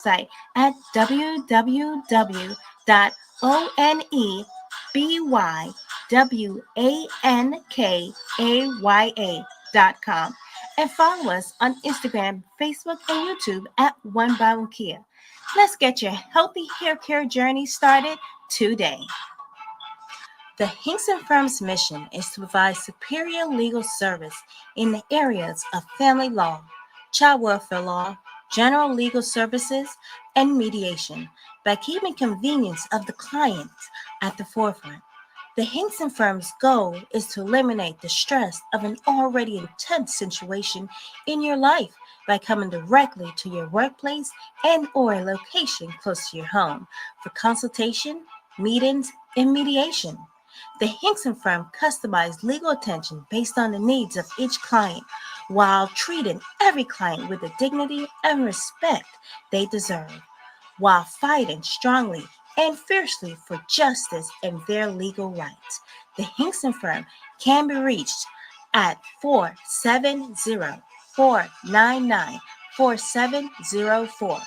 website at www.onebywankaya.com and follow us on Instagram, Facebook, and YouTube at One by One Kia. Let's get your healthy hair care journey started today. The Hinkson Firm's mission is to provide superior legal service in the areas of family law, child welfare law, general legal services, and mediation by keeping convenience of the clients at the forefront. The Hinkson Firm's goal is to eliminate the stress of an already intense situation in your life by coming directly to your workplace and or a location close to your home for consultation, meetings, and mediation. The Hinkson firm customized legal attention based on the needs of each client while treating every client with the dignity and respect they deserve, while fighting strongly and fiercely for justice and their legal rights. The Hinkson firm can be reached at 470-499-4704.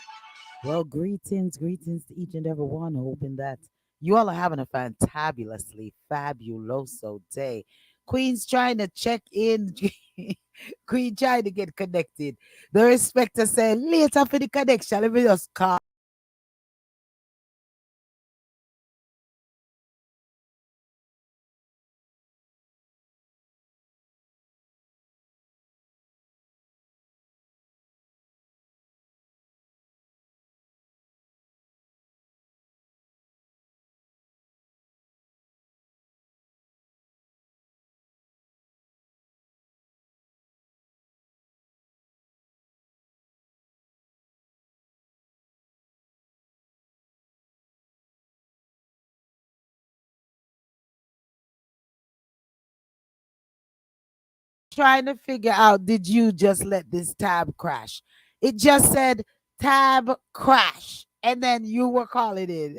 Well, greetings to each and every one. Hoping that you all are having a fantabulously fabuloso day. Queen's trying to check in. Queen trying to get connected. The respecter said later for the connection. Let me just call. Trying to figure out, did you just let this tab crash? It just said tab crash, and then you were calling in.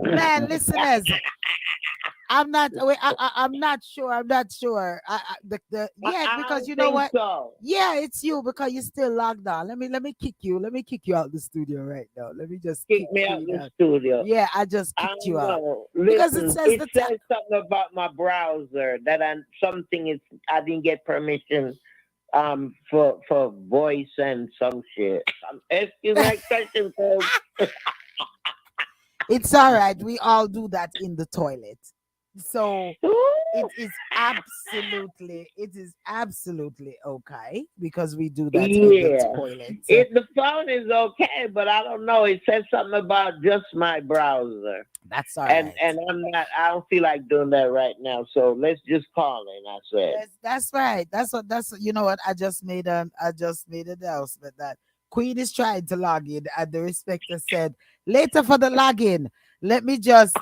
Man, listeners, I'm not. Wait, I'm not sure. I'm not sure. Yeah, I because don't you know think what? so. Yeah, it's you because you're still logged on. Let me kick you. Let me kick you out the studio right now. Let me just Kick kick me out Queen the out. studio. Yeah, I just I kicked you don't out know. because it Listen, says it the tab. says something about my browser that something is I didn't get permission for voice and some shit. Excuse my expression, folks. It's all right. We all do that in the toilet. So it is absolutely okay because we do that in the Yeah. toilet. The phone is okay, but I don't know. It says something about just my browser. That's all And right. and I don't feel like doing that right now. So let's just call in, I said. That's right. That's you know what I just made an announcement that Queen is trying to log in and the respecter said later for the login. Let me just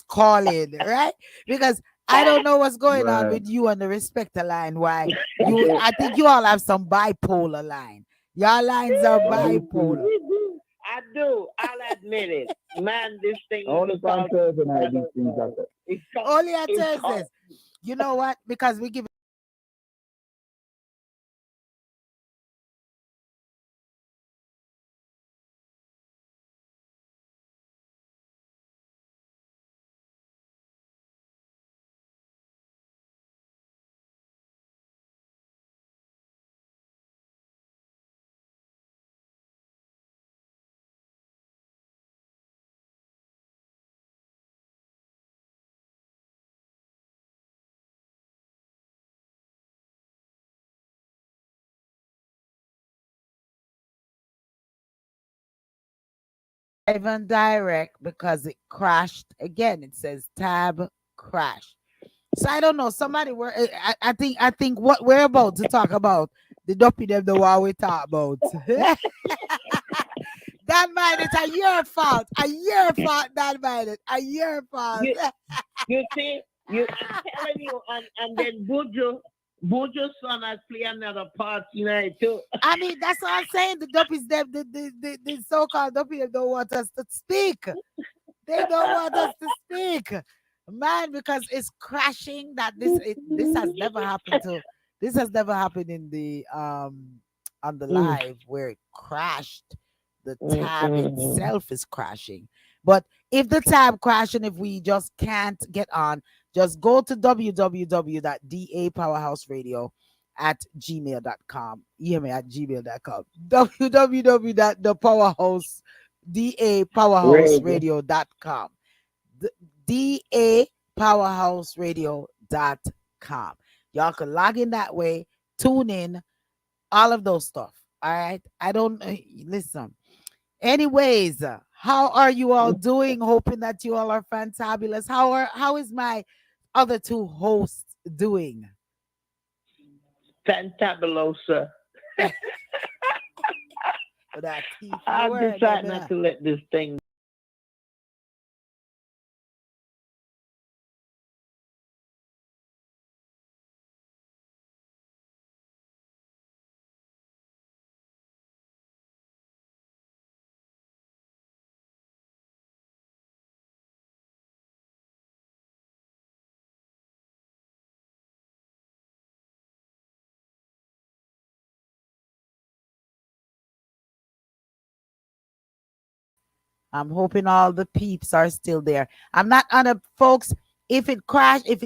call in, right? Because I don't know what's going on Right. with you on the respecter line. Why I think you all have some bipolar line. Your lines are On this bipolar. field. I do. I'll admit it. Man, this thing Only is on called Thursday night I these don't things know. happen. Only on It's called Thursdays. You know what? Because we give live and direct because it crashed again. It says tab crash. So I don't know. Somebody were I think what we're about to talk about the dopey them the one we talk about. That mind it's a your fault. A your fault, that mind it. A your fault. you you see, I'm telling you, and then Buju's son has played another part tonight too. I mean, that's what I'm saying. The doppies them the so-called dopey them don't want us to speak. They don't want us to speak. Man, because it's crashing that this has never happened to this has never happened in the on the Mm, live where it crashed. The mm, tab mm, itself is crashing. But if the tab crash and if we just can't get on, just go to www.dapowerhouseradio at gmail.com. You hear me? At gmail.com. Radio. www.dapowerhouseradio.com. dapowerhouseradio.com. Y'all can log in that way, tune in, all of those stuff. All right. I don't listen. Anyways, how are you all doing? Hoping that you all are fantabulous. How is my other two hosts doing? Fantabulosa. With that T for the I've word, them, decided not innit? to let this thing. I'm hoping all the peeps are still there. I'm not on a folks. If it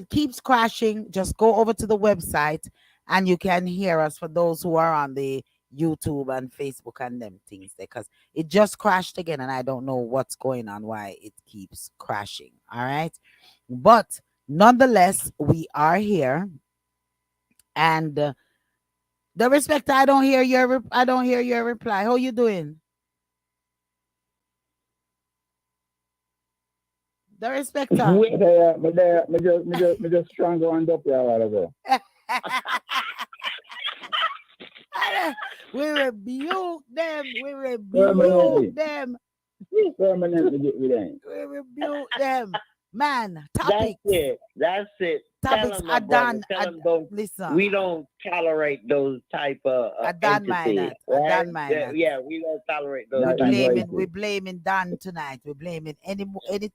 keeps crashing, just go over to the website and you can hear us for those who are on the YouTube and Facebook and them things there. Because it just crashed again and I don't know what's going on, why it keeps crashing. All right. But nonetheless, we are here. And the respect, I don't hear your reply. How you doing? The respecter. Wait. Me just trying to wind up here a while ago. We rebuke them. We rebuke Permanently. them. Permanently get with them. We rebuke them. Man, That's topics. it. That's it. Tell Topics them, my are brother. done. Tell them don't. Listen, We don't tolerate those type of I done mine entities, that. I right? done mine that. Yeah, we don't tolerate those Not type of We invited. blaming Dan tonight. We blaming any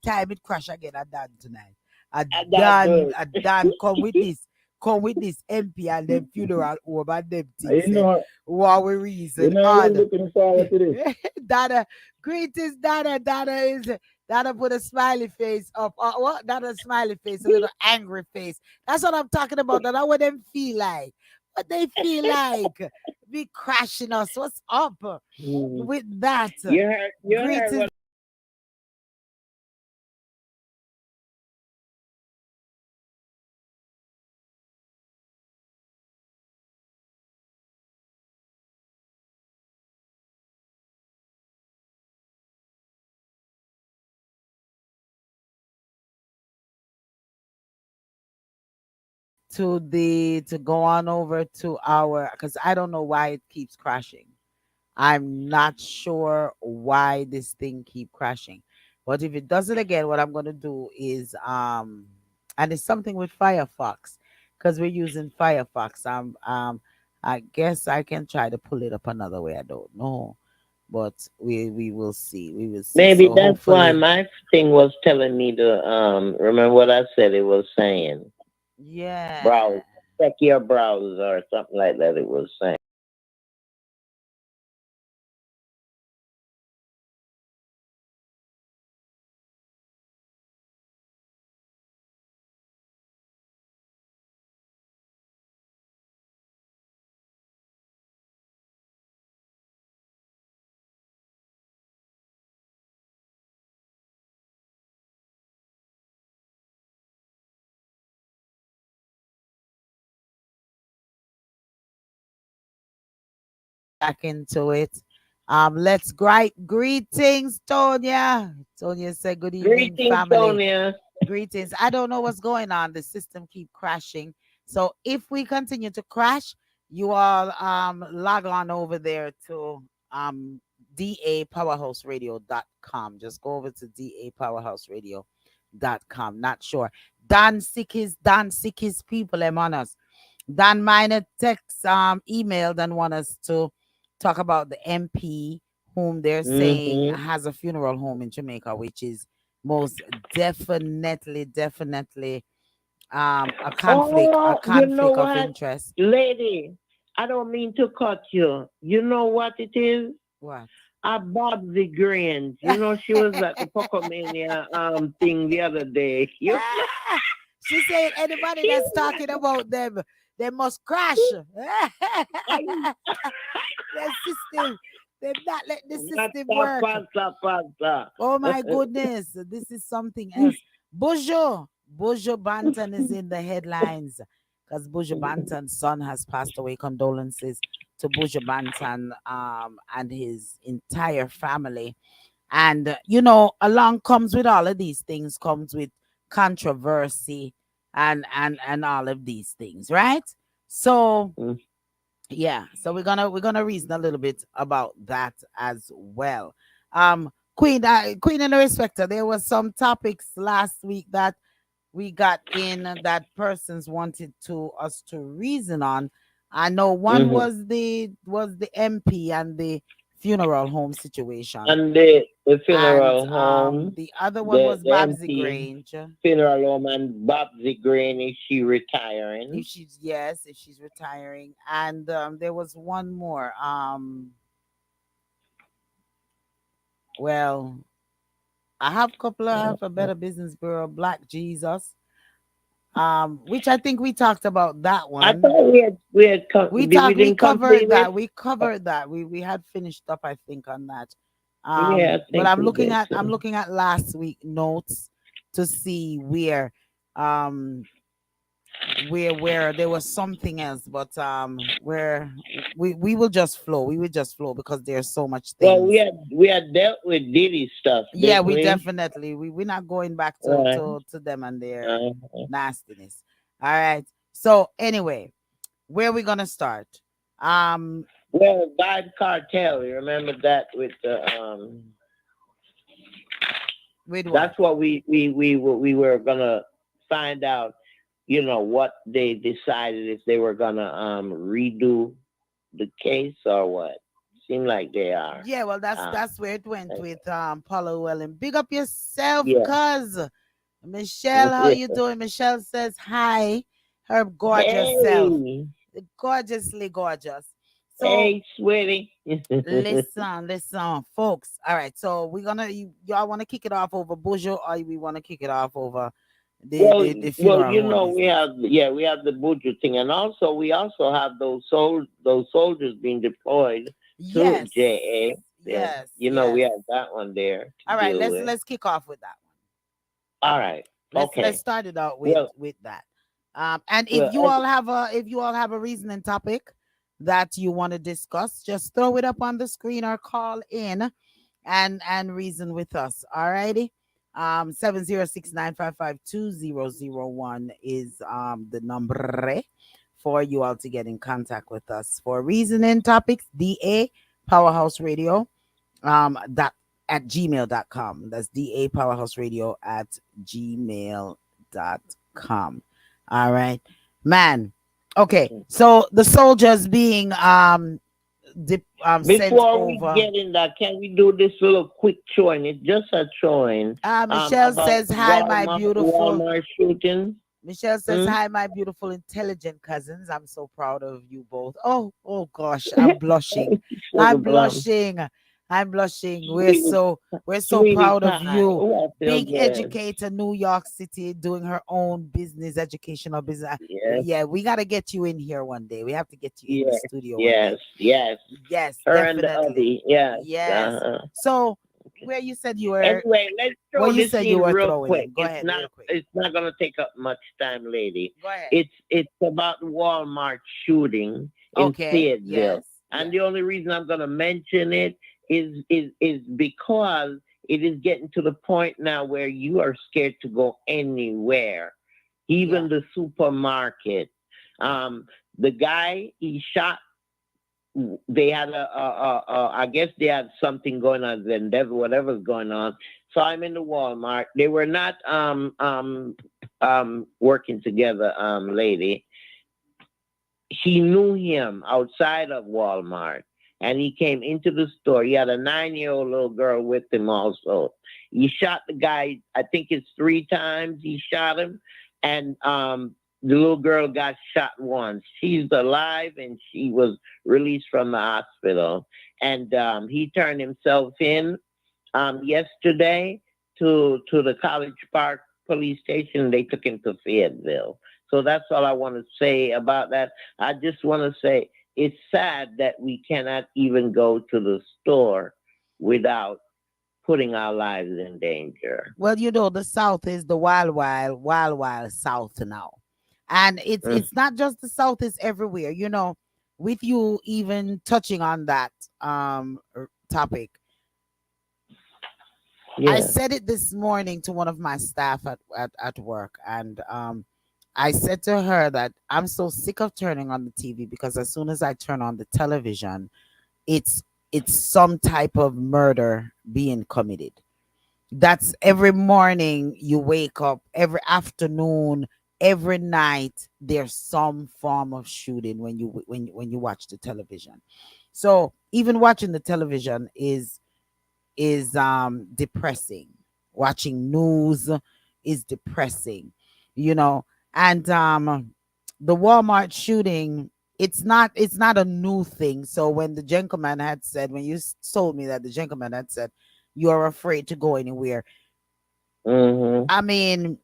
time it crash again. I done tonight. And that good. I done come with this. Come with this MP and them funeral home and them things. You know, What we you reason know, we're odd. looking forward to this. Dada, greetings, Dada. Dada put a smiley face up. What? Dada smiley face, a little angry face. That's what I'm talking about. That's what them feel like. What they feel like. Be crashing us. What's up Mhm. with that? You heard Greetings. what To go on over to our, because I don't know why it keeps crashing. I'm not sure why this thing keep crashing. But if it does it again, what I'm gonna do is and it's something with Firefox because we're using Firefox. I guess I can try to pull it up another way. I don't know. But we will see. We will see. maybe So that's why hopefully, my thing was telling me to remember what I said it was saying. yeah. Browse. Check your browser or something like that it was saying. Back into it. Let's greetings, Tonya. Tonya said, "Good evening, Greetings, family." Sonia. Greetings. I don't know what's going on. The system keep crashing. So if we continue to crash, you all log on over there to dapowerhouseradio.com. Just go over to dapowerhouseradio.com. Not sure. Dan sick his people them on us. Dan Minor text emailed and want us to talk about the MP whom they're saying Mm-hmm. has a funeral home in Jamaica, which is most definitely a Oh, you know conflict of what, interest. lady? I don't mean to cut you. You know what it is? What? Bobsy Grange. You know, she was at the Pocomania thing the other day. You know, She said anybody she that's was talking about them, they must crash. like, The system, they've not let the system pasta, work. pasta, pasta. Oh my goodness, this is something else. Bojo Banton is in the headlines because Bojo Banton's son has passed away. Condolences to Bojo Banton and his entire family. And along comes with all of these things comes with controversy and all of these things, right? So yeah, so we're gonna reason a little bit about that as well. Queen and the Respecter, there was some topics last week that we got in that persons wanted to us to reason on. I know one Mm-hmm. was the MP and the funeral home situation, And the and funeral home, the other one the was the Babsy empty Grange. funeral home, and Bobsy Green, is she If retiring? she's yes, if she's retiring, and there was one more. Well, I have a couple of have a better business bureau, Black Jesus, which I think we talked about that I one. thought We we talked, we didn't covered complete that. it. We covered that. We had finished up, I think, on that. Yeah, I But think I'm we looking did at I'm too. looking at last week notes to see um where there was something else, but where we will just flow. We will just flow because there's so much Well, things. we had dealt with Diddy stuff, Yeah, didn't we we? definitely we're not going back to Right. to them and their Uh, nastiness. All right. So anyway, where we gonna start? Um, well, Vibe Cartel, you remember that with the with what? that's what we were gonna find out, what they decided, if they were gonna redo the case or what. Seem like they are. Yeah, well, that's Um, that's where it went with Paula Wellen. Big up yourself, yeah. cuz Michelle. How you doing? Michelle says hi. Her gorgeous self, Hey, gorgeously gorgeous. So hey, sweetie. listen, folks. All right, so we're gonna y'all want to kick it off over Bujo, or we want to kick it off over the, Well, the the well, funeral home we business? have, we have the Buju thing, and also we also have those soldiers being deployed to Yes, JA. Yeah, yes, we yes. have that one there to All right, deal let's with. let's kick off with that one. All right, Let's okay. start it out with Well, that. And if well, you all have a reasoning topic that you want to discuss, just throw it up on the screen or call in and reason with us. All righty. 706-955-2001 is the number for you all to get in contact with us for reasoning topics. DA Powerhouse Radio dot at gmail.com. That's DA Powerhouse Radio at gmail.com. All right, man. Okay, so the soldiers being sent before we over. get in that, can we do this little quick showing? It's just a showing Michelle about says hi, my beautiful. Walmart shooting. Michelle says Hmm? hi, my beautiful intelligent cousins. I'm so proud of you both. Oh gosh, I'm blushing. Sugar I'm plum, blushing. I'm blushing. sweetie, We're so sweetie proud of pie. you. Oh, I feel Big good. educator, New York City, doing her own business, educational business. Yes, Yeah, we gotta get you in here one day. We have to get you in the yes, studio one yes, day. yes. Yes, Her and the definitely. hubby. Yes. Yes. Uh-huh. So where you said you were Anyway, let's what throw you this said you in were real throwing quick. in. Go ahead, real quick. It's not gonna take up much time, lady. Go ahead. It's about Walmart shooting in Okay. Fayetteville. Yes. And Yes. the only reason I'm gonna mention it is because it is getting to the point now where you are scared to go anywhere, Yeah. even the supermarket. The guy he shot, they had I guess they had something going on, endeavor, whatever's going on. So I'm in the Walmart. They were not working together, lady. He knew him outside of Walmart, and he came into the store. He had a 9-year-old little girl with him also. He shot the guy, I think it's 3 times he shot him, and the little girl got shot once. She's alive and she was released from the hospital. And he turned himself in yesterday to the College Park police station. They took him to Fayetteville. So that's all I want to say about that. I just want to say it's sad that we cannot even go to the store without putting our lives in danger. Well, the South is the wild, wild, wild, wild South now, and it's Mm, it's not just the South; it's everywhere. With you even touching on that topic, I yeah. said it this morning to one of my staff at work, and I said to her that I'm so sick of turning on the TV because as soon as I turn on the television, it's it's some type of murder being committed. That's every morning you wake up, every afternoon, every night there's some form of shooting when you watch the television. So even watching the television is depressing. Watching news is depressing, you know. And the Walmart shooting, it's not a new thing. So when the gentleman had said, when you told me that the gentleman had said you're afraid to go anywhere, Hmm. I mean,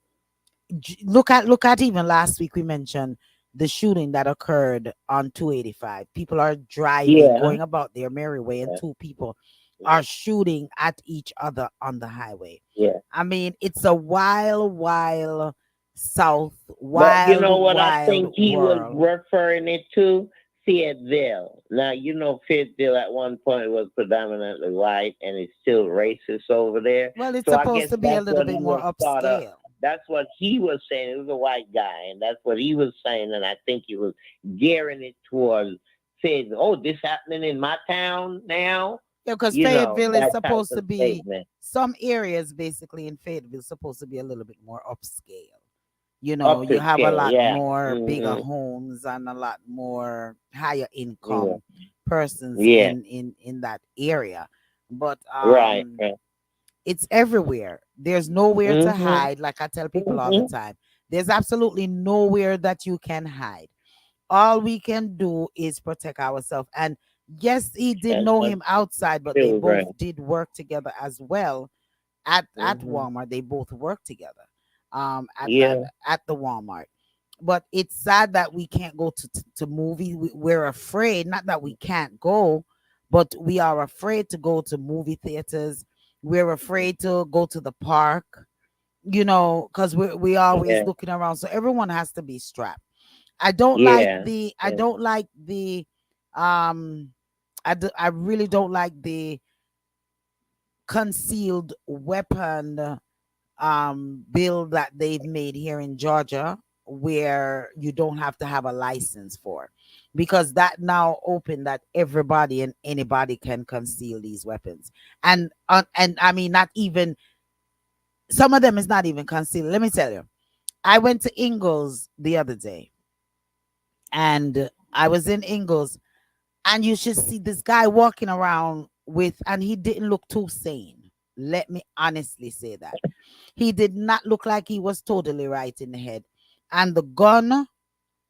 look at even last week we mentioned the shooting that occurred on 285. People are driving, Yeah. going about their merry way, and Yeah. two people Yeah. are shooting at each other on the highway. Yeah. I mean, it's a wild, wild South, But you wild, know what I wild think he was world. referring it to? Fayetteville. Now, you know, Fayetteville at one point was predominantly white and it's still racist over there. Well, it's So I supposed guess to be a that's little what bit he more was thought of. upscale. That's what he was saying. It was a white guy, and that's what he was saying. And I think he was gearing it towards saying, oh, this happening in my town now? Yeah, because You know, Fayetteville is that type supposed of to be, statement. some areas basically in Fayetteville supposed to be a little bit more upscale. Up You to have a scale, lot yeah. more bigger Hmm. homes and a lot more higher Yeah. income persons Yeah. in that area. But Right. Right. it's everywhere. There's nowhere to Hmm. hide. Like I tell people all the Hmm. time, there's absolutely nowhere that you can hide. All we can do is protect ourselves. And yes, he did That's know what him outside, but they both children. did work together as well at Hmm. Walmart. They both work together at that Yeah. at the Walmart. But it's sad that we can't go to movie. We're afraid, not that we can't go, but we are afraid to go to movie theaters. We're afraid to go to the park, because we always Yeah. looking around. So everyone has to be strapped. I don't like Yeah. the I Yeah. don't like the um I really don't like the concealed weapon bill that they've made here in Georgia, where you don't have to have a license for, because that now open that everybody and anybody can conceal these weapons. And I mean, not even, some of them is not even concealed. Let me tell you, I went to Ingles the other day, and I was in Ingles, and you should see this guy walking around with, and he didn't look too sane. Let me honestly say that. He did not look like he was totally right in the head. And the gun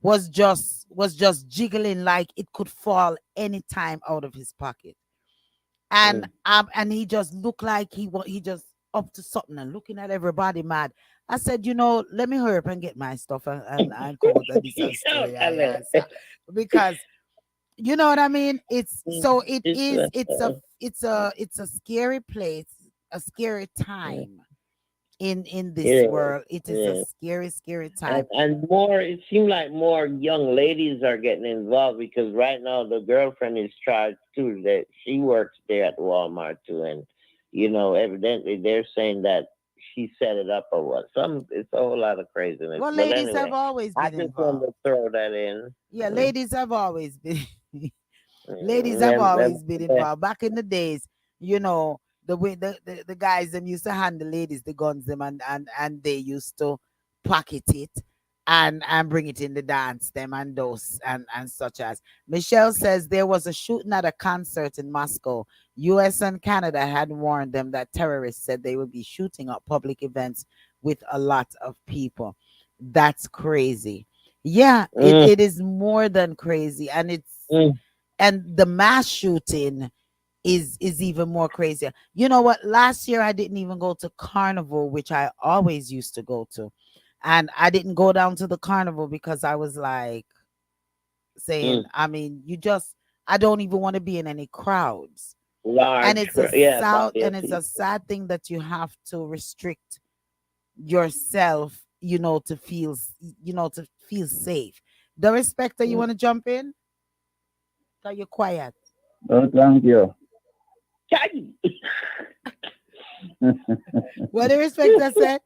was just jiggling like it could fall anytime out of his pocket. Mm. And he just looked like he just up to something and looking at everybody mad. I said, let me hurry up and get my stuff and come out of this Oh, story. tell I it. answer. Because you know what I mean? It's so it It's is it's a scary place, a scary time in it this is. world. It It is a is. scary, scary And time. more, it seems like more young ladies are getting involved because right now the girlfriend is charged too. That she works there at Walmart too, and evidently they're saying that she set it up or what. It's a whole lot of craziness. Well, But ladies have anyway, always I been just wanted involved. to throw that in. Yeah, Mm, ladies have always been ladies mm, have never always been forget. involved. Back in the days, you know, the way the guys them used to hand the ladies the guns them, and they used to pocket it and bring it in the dance them and those and such as. Michelle says there was a shooting at a concert in Moscow. US and Canada had warned them that terrorists said they would be shooting up public events with a lot of people. That's crazy. Yeah, it, Mm, it is more than crazy, and mm, the mass shooting is even more crazier. You know what? Last year I didn't even go to carnival, which I always used to go to. And I didn't go down to the carnival because I was like saying, mm. I mean, I don't even want to be in any crowds. And Large, yeah, and body of it's a people. sad thing that you have to restrict yourself, to to feel safe. The respecter, you Mm. want to jump in? Are you quiet? Oh, thank you. Chai! What the respecter said?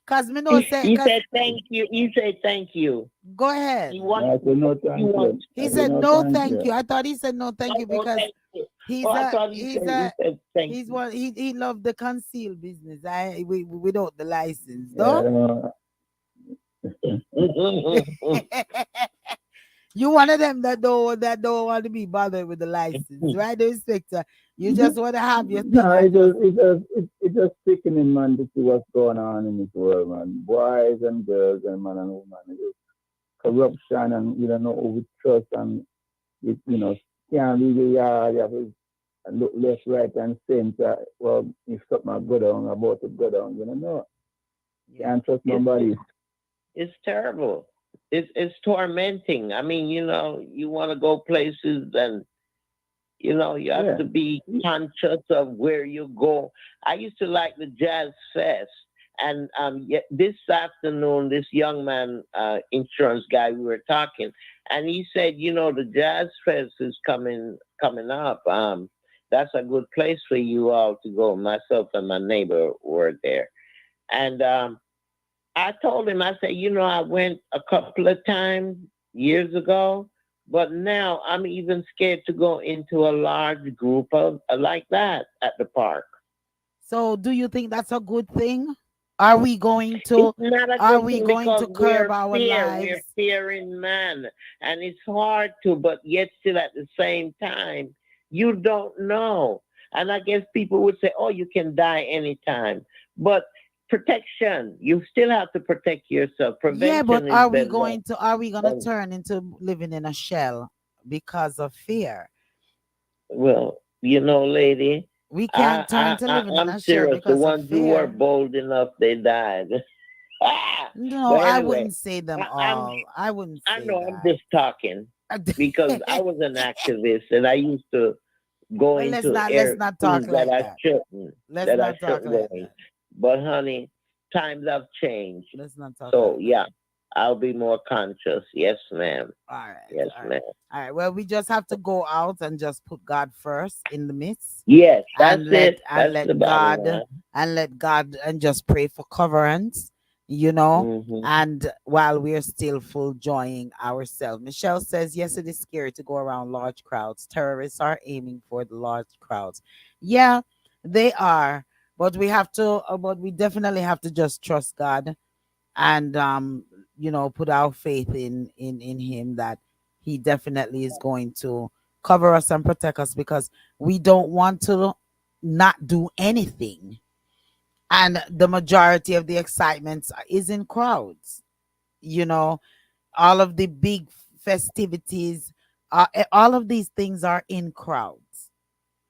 Cause me know say, He cause said thank you. He said thank you. go ahead. He wants. I said no, He thank wants. you. He I said said no, no, thank thank you. you. I thought he said no, thank No, you no, because thank you. Oh, he's I a thought he he's said. He a said thank he's you. one he loved the concealed business. Without the license, Yeah, though. no, You one of them that don't want to be bothered with the license, right? The inspector. You just want to have your thing no, and just it just sickening, man, to see what's going on in this world, man. Boys and girls and man and woman. It is corruption and you don't know who we trust and can't leave your yard. You have to look left, right, and center. Well, if something go down, about to go down, you don't know. yeah. Can't trust it's nobody. it's terrible. It's tormenting. I mean, you want to go places, and you have Yeah. to be conscious of where you go. I used to like the jazz fest, and this afternoon, this young man, insurance guy, we were talking, and he said, the jazz fest is coming up. That's a good place for you all to go. Myself and my neighbor were there, and I told him, I said, I went a couple of times years ago, but now I'm even scared to go into a large group of like that at the park. So do you think that's a good thing? Are we going It's to not a are good we thing going because to curb our we're lives? fearing man, and it's hard to, but yet still at the same time, you don't know. And I guess people would say, "Oh, you can die anytime," but protection, you still have to protect yourself. Yeah, but Prevention is better. are we gonna than turn into living in a shell because of fear? Well, lady, We can't turn into living in I'm a shell serious. The because of ones who were fear. bold enough, they died. Ah! No, But I anyway, wouldn't say them I, I'm all. I wouldn't I say know I'm that. just talking because I was an activist and I used to go Well, into let's air not talk things that like I that. shouldn't Let's that I not talk shouldn't go like in. that. But honey, times have changed. Let's not talk So like that. yeah, I'll be more conscious. Yes, ma'am. All right, Yes, all right, ma'am. all right. Well, we just have to go out and just put God first in the midst, Yes, that's and it. and That's the let bottom God line. and just pray for coverance, you know. Hmm. And while we're still full enjoying ourselves, Michelle says, yes, it is scary to go around large crowds. Terrorists are aiming for the large crowds. Yeah, they are, but we definitely have to just trust God and put our faith in him that he definitely is going to cover us and protect us because we don't want to not do anything, and the majority of the excitement is in crowds, you know all of the big festivities, all of these things are in crowds.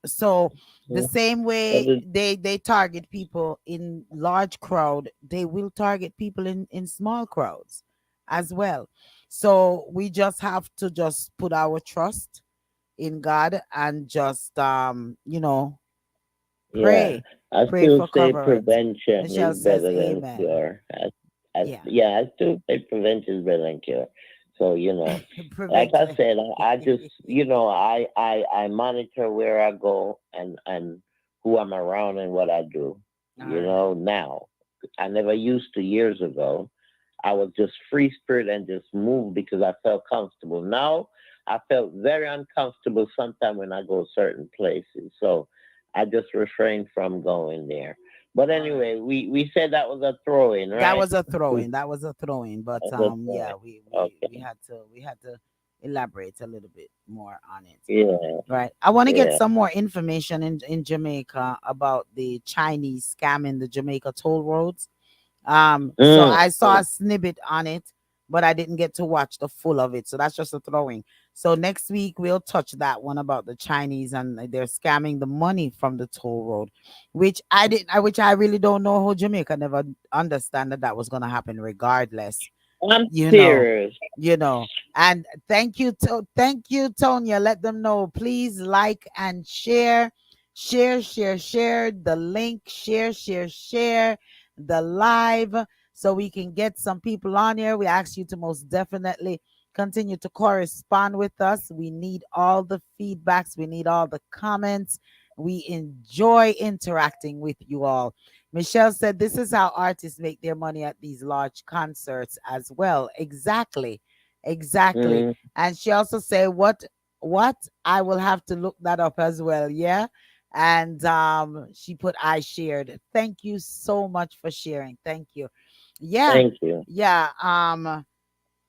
So the same way they target people in large crowd, they will target people in small crowds as well. So we just have to just put our trust in God and just Yeah, pray, I pray still for say coverance. prevention Michelle is says better than amen. cure. Yeah. Yeah, I still say prevention is better than cure. So, like I Prevention. said, I just, I monitor where I go and who I'm around and what I do. All right. Now, I never used to years ago. I was just free spirit and just moved because I felt comfortable. Now, I felt very uncomfortable sometimes when I go certain places. So I just refrain from going there. But All right. anyway, we said that was a throw in, That right? was a throw We in. That was a throw in. But That's a throw yeah, in. we Okay. had to elaborate a little bit more on it. Yeah. Right. I want to get Yeah. some more information in Jamaica about the Chinese scamming the Jamaica toll roads. So Mm, I saw mm, a snippet on it. but I didn't get to watch the full of it. So that's just a throwing. So next week we'll touch that one about the Chinese and they're scamming the money from the toll road, which I really don't know how Jamaica never understand that was gonna happen regardless. I'm You know, serious. you know. And thank you, Tonya. Let them know, please like and share the link, share the live, so we can get some people on here. We ask you to most definitely continue to correspond with us. We need all the feedbacks, we need all the comments. We enjoy interacting with you all. Michelle said this is how artists make their money at these large concerts as well. Exactly. Exactly. Mm, And she also said what I will have to look that up as well. Yeah. And she put I shared. Thank you so much for sharing. Thank you. Yeah. thank you. Yeah.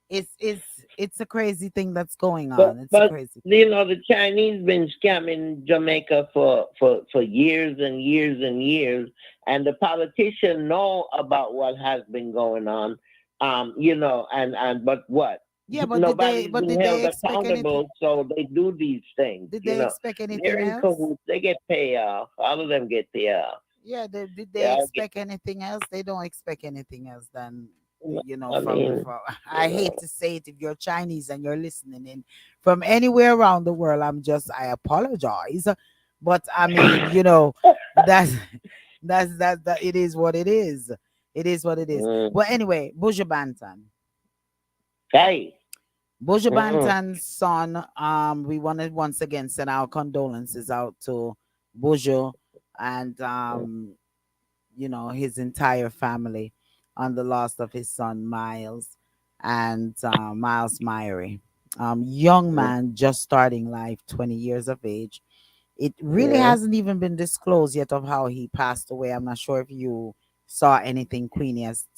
It's a crazy thing that's going But on. It's a but crazy thing. you know the Chinese been scamming Jamaica for years and years and years, and the politicians know about what has been going on. And but what? Yeah, Nobody's but been did they held expect anything? accountable, so they do these things. Did they expect They're anything in else? cahoots. They get paid off. All of them get paid off. Yeah, did They they all get. expect anything else? They don't expect anything else than I mean, from you I hate know. to say it, if you're Chinese and you're listening in from anywhere around the world, I apologize. But I mean, that's that it is what it is. It is what it is. Mm, Well, anyway, Buju Banton. hey. Buju Mm-mm, Banton's son, we want to once again send our condolences out to Buju and his entire family on the loss of his son Miles and Miles Myrie. Young mm, man just starting life, 20 years of age. It really yeah. hasn't even been disclosed yet of how he passed away. I'm not sure if you saw anything,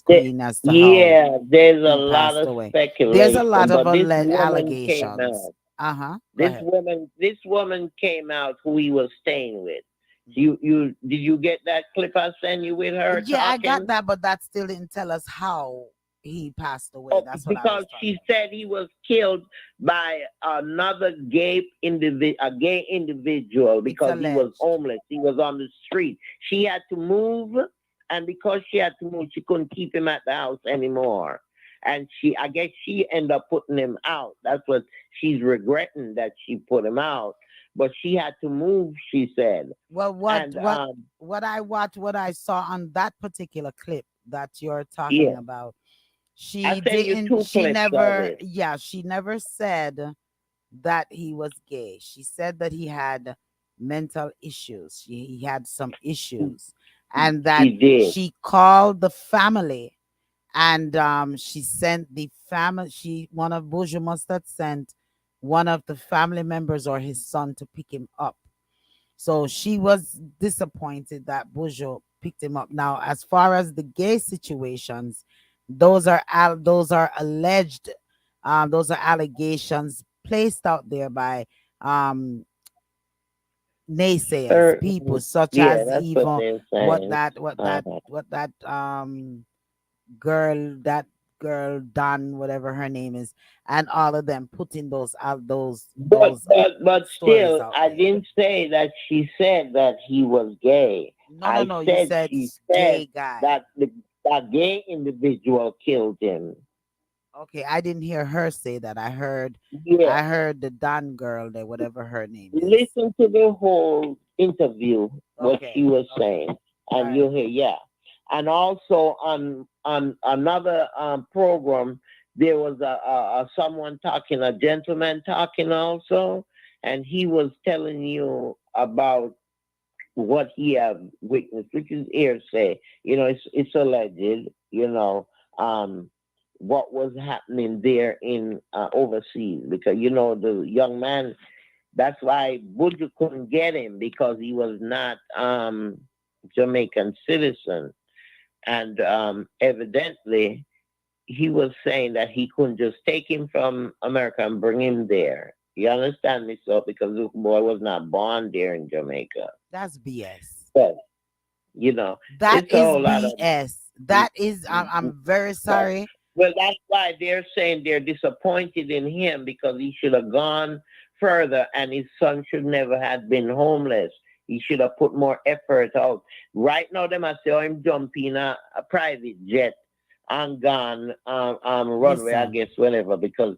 The- Queen, as to how Yeah, there's a he lot passed of away. There's a lot speculation, of but this woman came allegations. out. Uh-huh. Go This ahead. woman, this woman came out who he was staying with. Mhm. You did you get that clip I sent you with her Yeah, I got talking? that, but that still didn't tell us how he passed away. Oh, That's what I was because trying she to. said he was killed by another a gay individual It's because he was alleged. homeless. He was on the street. She had to move, and because she had to move, she couldn't keep him at the house anymore. And I guess she ended up putting him out. That's what she's regretting, that she put him out. But she had to move, she said. Well, And what I saw on that particular clip that you're talking yeah, about, I sent you two she clips of never, it. yeah, she never said that he was gay. She said that he had mental issues. He had some issues, and She that did. she called the family, and she sent the family. One of Buju must have sent one of the family members or his son to pick him up. So she was disappointed that Buju picked him up. Now, as far as the gay situations, those are alleged, those are allegations placed out there by um naysayers, Her, people such yeah, as that's what even they're saying. what that girl that girl Don, whatever her name is, and all of them putting those out those But stories still, out I there. didn't say that she said that he was gay. No, no, I no. You said said she said gay guy. that that gay individual killed him. Okay, I didn't hear her say that. Yeah. I heard the Don girl, that whatever her name is. Listen to the whole interview, what she Okay, was okay, saying, all and right. you'll hear, yeah. And also on another program, there was a someone talking, a gentleman talking also, and he was telling you about what he have witnessed, which is hearsay. It's alleged. Um, what was happening there in overseas, because the young man. That's why Buju couldn't get him, because he was not Jamaican citizen, and evidently he was saying that he couldn't just take him from America and bring him there. You understand me? So because this boy was not born there in Jamaica. That's BS. But you know, That it's a is whole lot of BS. That is. I'm very but sorry. Well, that's why they're saying they're disappointed in him because he should have gone further and his son should never have been homeless. He should have put more effort out. Right now, they must say, oh, him jump in a private jet and gone runway, I Listen, guess, whenever, because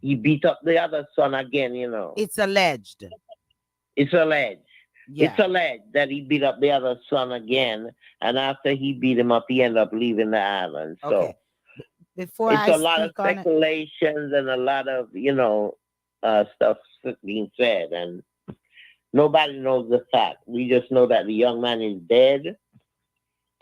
he beat up the other son again. it's alleged. It's alleged. It's Yeah. alleged that he beat up the other son again, and after he beat him up, he ended up leaving the island. Okay. So Before it's I a lot of speak on it, speculations and a lot of stuff being said, and nobody knows the fact. We just know that the young man is dead,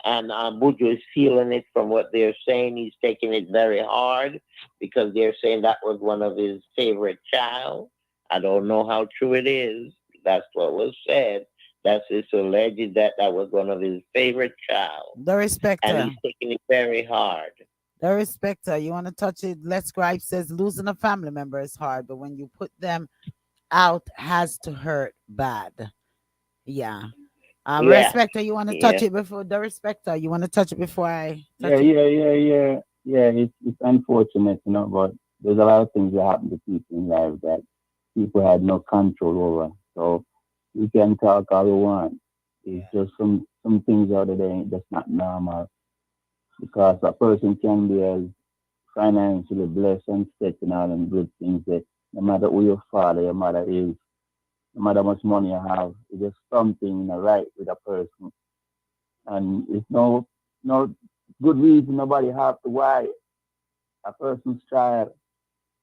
and Buju is feeling it from what they're saying. He's taking it very hard because they're saying that was one of his favorite child. I don't know how true it is. That's what was said. That's it's alleged that that was one of his favorite child, the and respecter. he's taking it very hard. The respecter. You want to touch it? Let's Scribe says losing a family member is hard, but when you put them out has to hurt bad. Yeah. Yeah, Respecter, you want to touch yeah. it before the respecter? You want to touch it before I Yeah, touch it? yeah, yeah, yeah. Yeah, it's unfortunate, but there's a lot of things that happen to people in life that people had no control over. So we can talk all we want. It's just some things out there that's not normal because a person can be as financially blessed and set and all them good things that no matter who your father, your mother is, no matter how much money you have, it's just something right with a person. And it's no good reason nobody have to why a person's child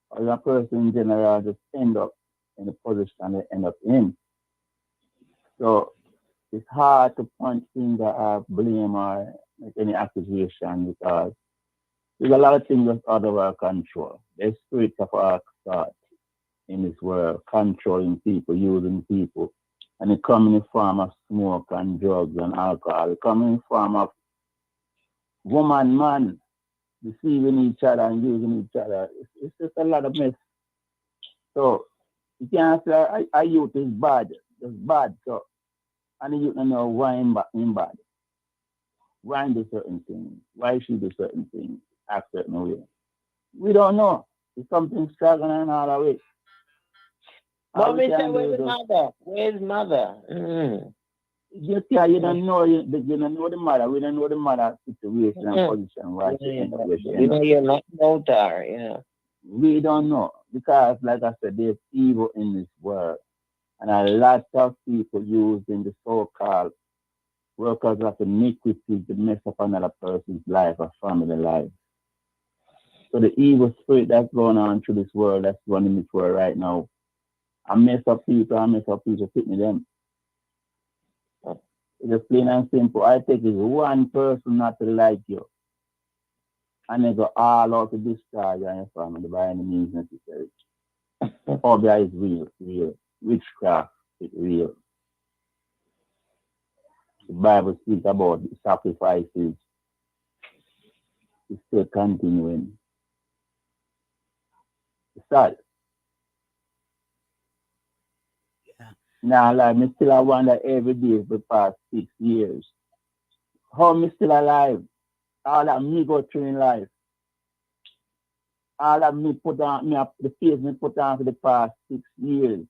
or a person in general just end up in the position they end up in. So it's hard to point finger or blame or make any accusation because there's a lot of things that's out of our control. There's spirits of our thought in this world, controlling people, using people. And it comes in the form of smoke and drugs and alcohol. It comes in the form of woman, man, deceiving each other and using each other. It's just a lot of mess. So you can't say a youth is bad. It's bad. So and the youth don't know why in bad. Why do certain things? Why should do certain things? Act certain way. We don't know. It's something struggling all the way. All we Mommy said, can do "Where's is the just mother? Where's mother?" Mm. you don't know you don't know the mother. We don't know the mother situation and Mm. position why she Yeah, end up where she you end know up. you're not motor. Yeah. We don't know because, like I said, there's evil in this world, and a lot of people using the so-called workers of iniquity to mess up another person's life or family life. So the evil spirit that's going on through this world, that's running this world right now, I mess up people, fit me them. It's just plain and simple. I take is one person not to like you, and they go all out to destroy you and your family by any means necessary. Phobia is real, real. Witchcraft is real. The Bible speaks about the sacrifices. It's still continuing. It's sad. Yeah. Now, like, me still I wonder every day for the past 6 years. How me still alive? All that me go through in life. All that me put on, the face me put on for the past 6 years.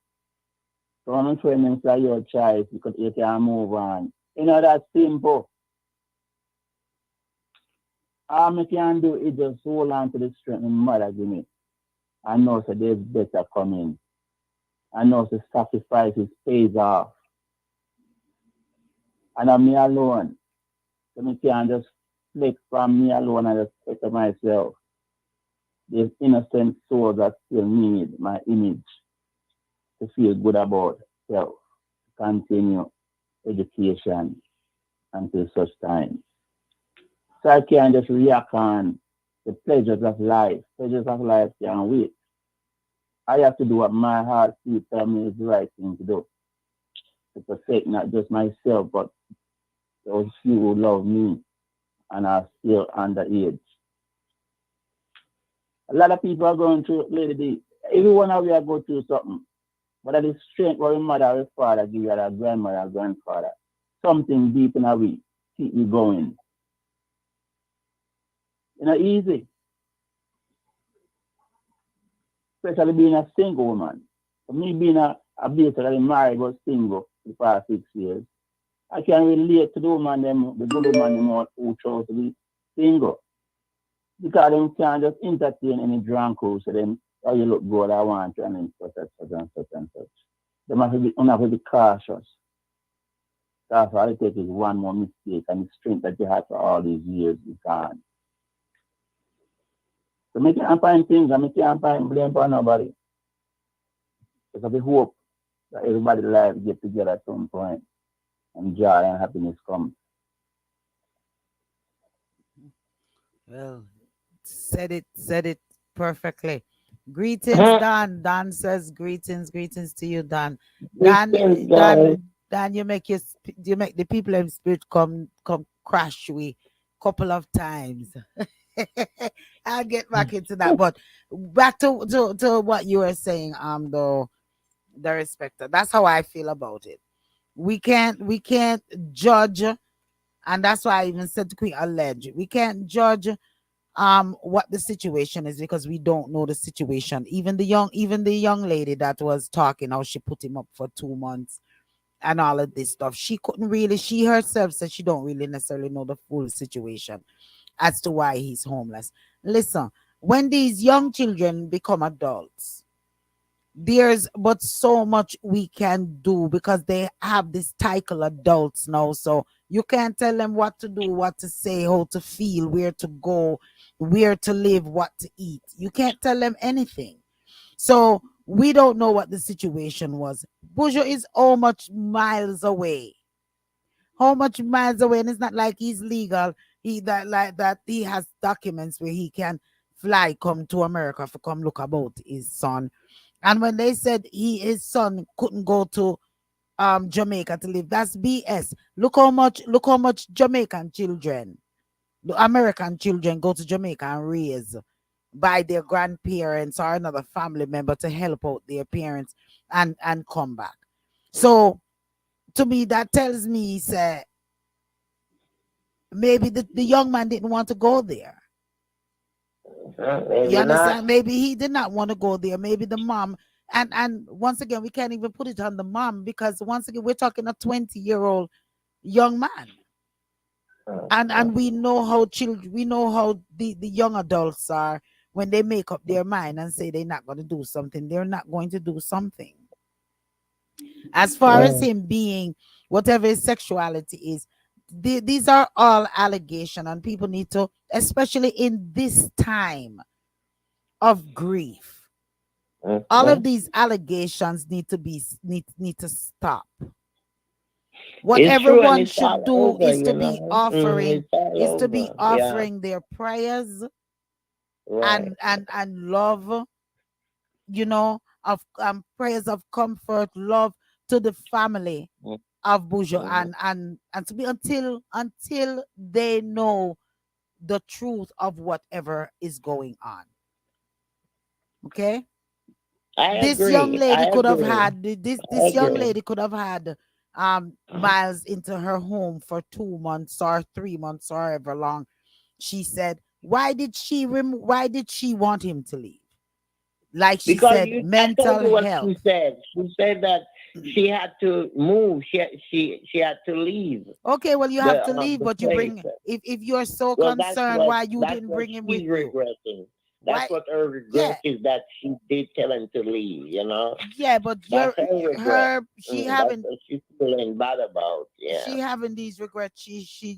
So I'm trying to say your choice because you can move on. That's simple. All me can do is just hold on to the strength my mother give me. I know so there's better coming. I know the sacrifices pays off. And I'm me alone. So me can just flick from me alone and just say to myself, there's innocent souls that still need my image to feel good about self, continue education until such time. So I can just react on the pleasures of life. Pleasures of life can wait. I have to do what my heart feels tell me is the right thing to do to protect not just myself, but those few who love me and are still underage. A lot of people are going through, Lady D. Every one of you are going through something. But that is strength what your mother or father give you, or grandmother or grandfather. Something deep in our way. Keep you going. Easy. especially being a single woman. For me being a basically married but single for the past 6 years, I can relate to the woman them, the good woman them who chose to be single. Because them can't just entertain any drunk who say them, oh you look good, I want you and then such and such and such. They have to be cautious. That's all it takes is one more mistake and the strength that you had for all these years is gone. So me can't find things and me can't find blame for nobody. Because we hope that everybody life get together at some point and joy and happiness come. Well, said it perfectly. Greetings, Dan. Dan says greetings to you, Dan. Dan, Christians, guys. Dan, you make the people in spirit come crash we couple of times. I'll get back into that, but back to what you were saying, though the respecter. That's how I feel about it. We can't judge, and that's why I even said to Queen allege. We can't judge what the situation is because we don't know the situation. Even the young lady that was talking how she put him up for 2 months and all of this stuff, she couldn't really, she herself said she don't really necessarily know the full situation as to why he's homeless. Listen, when these young children become adults, there's but so much we can do because they have this title adults now. So you can't tell them what to do, what to say, how to feel, where to go, where to live, what to eat. You can't tell them anything. So we don't know what the situation was. Bujo is how much miles away. How much miles away, and it's not like he's legal. He that like that he has documents where he can fly come to America for come look about his son. And when they said his son couldn't go to Jamaica to live, that's BS. Look how much Jamaican children, the American children go to Jamaica and raise by their grandparents or another family member to help out their parents and come back. So to me, that tells me say maybe the young man didn't want to go there. You Maybe not. understand? Maybe he did not want to go there. Maybe the mom, and once again, we can't even put it on the mom because once again, we're talking a 20-year-old young man. And we know how children, we know how the young adults are when they make up their mind and say they're not going to do something, they're not going to do something. As far as him being whatever his sexuality is, these are all allegation, and people need to, especially in this time of grief, all of these allegations need to stop. What It's true, and everyone it's all should do over, you know. offering It's all is to be over. Yeah, offering their prayers right. and love, of prayers of comfort, love to the family of Bujo, Mm-hmm. and to be until they know the truth of whatever is going on. Okay, I this young agree. lady I could have agree. had this I this young agree. lady could have had miles into her home for 2 months or 3 months or however long. She said, why did she want him to leave? Like she Because said, I told mental you what health. she said. She said that she had to move. She had to leave Okay, well, you have to leave, the but you place. bring, if you're so Well, concerned, why you that's didn't what bring him with she's you? regretting. That's Why? what her regret Yeah, is, that she did tell him to leave. You know, yeah, but that's her regret. her she That's having what she's feeling bad about. Yeah. she having these regrets. She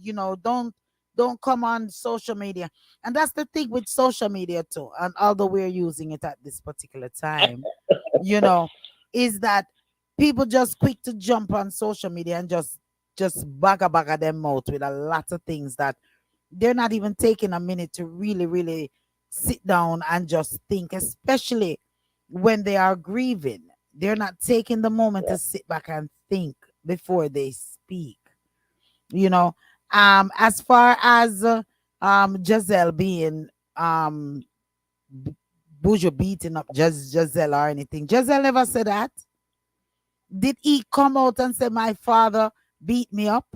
don't come on social media, and that's the thing with social media too. And although we're using it at this particular time, you know, is that people just quick to jump on social media and just baga them out with a lot of things that they're not even taking a minute to really, really sit down and just think, especially when they are grieving. They're not taking the moment to sit back and think before they speak. You know, as far as Giselle being Bujo beating up Giselle or anything, Giselle never said that. Did he come out and say my father beat me up?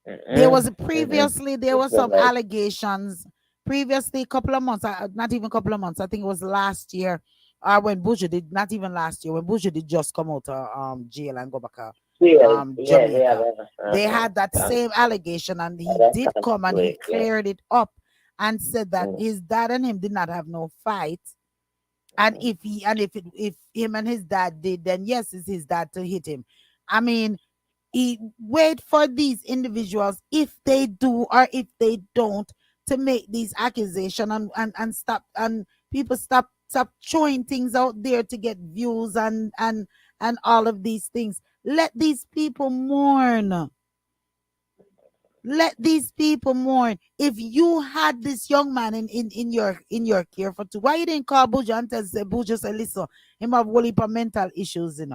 There was Mm-mm. Mm-mm. previously there were some allegations previously, a couple of months, not even a couple of months, I think it was last year, when Buju did, not even last year, when Buju did just come out of jail and go back to Yeah, yeah, they have Jamaica, they had that same allegation, and he did come and he conflict. Yeah. cleared it up and said that Mm, his dad and him did not have no fight. And mm, if him and his dad did, then yes, it's his dad to hit him. I mean, he wait for these individuals, if they do or if they don't, to make these accusations, and stop, and people stop throwing things out there to get views and all of these things. Let these people mourn. Let these people mourn. If you had this young man in your care for two, why you didn't call Buju and tell say Buju say listen, him have whole heap of mental issues, and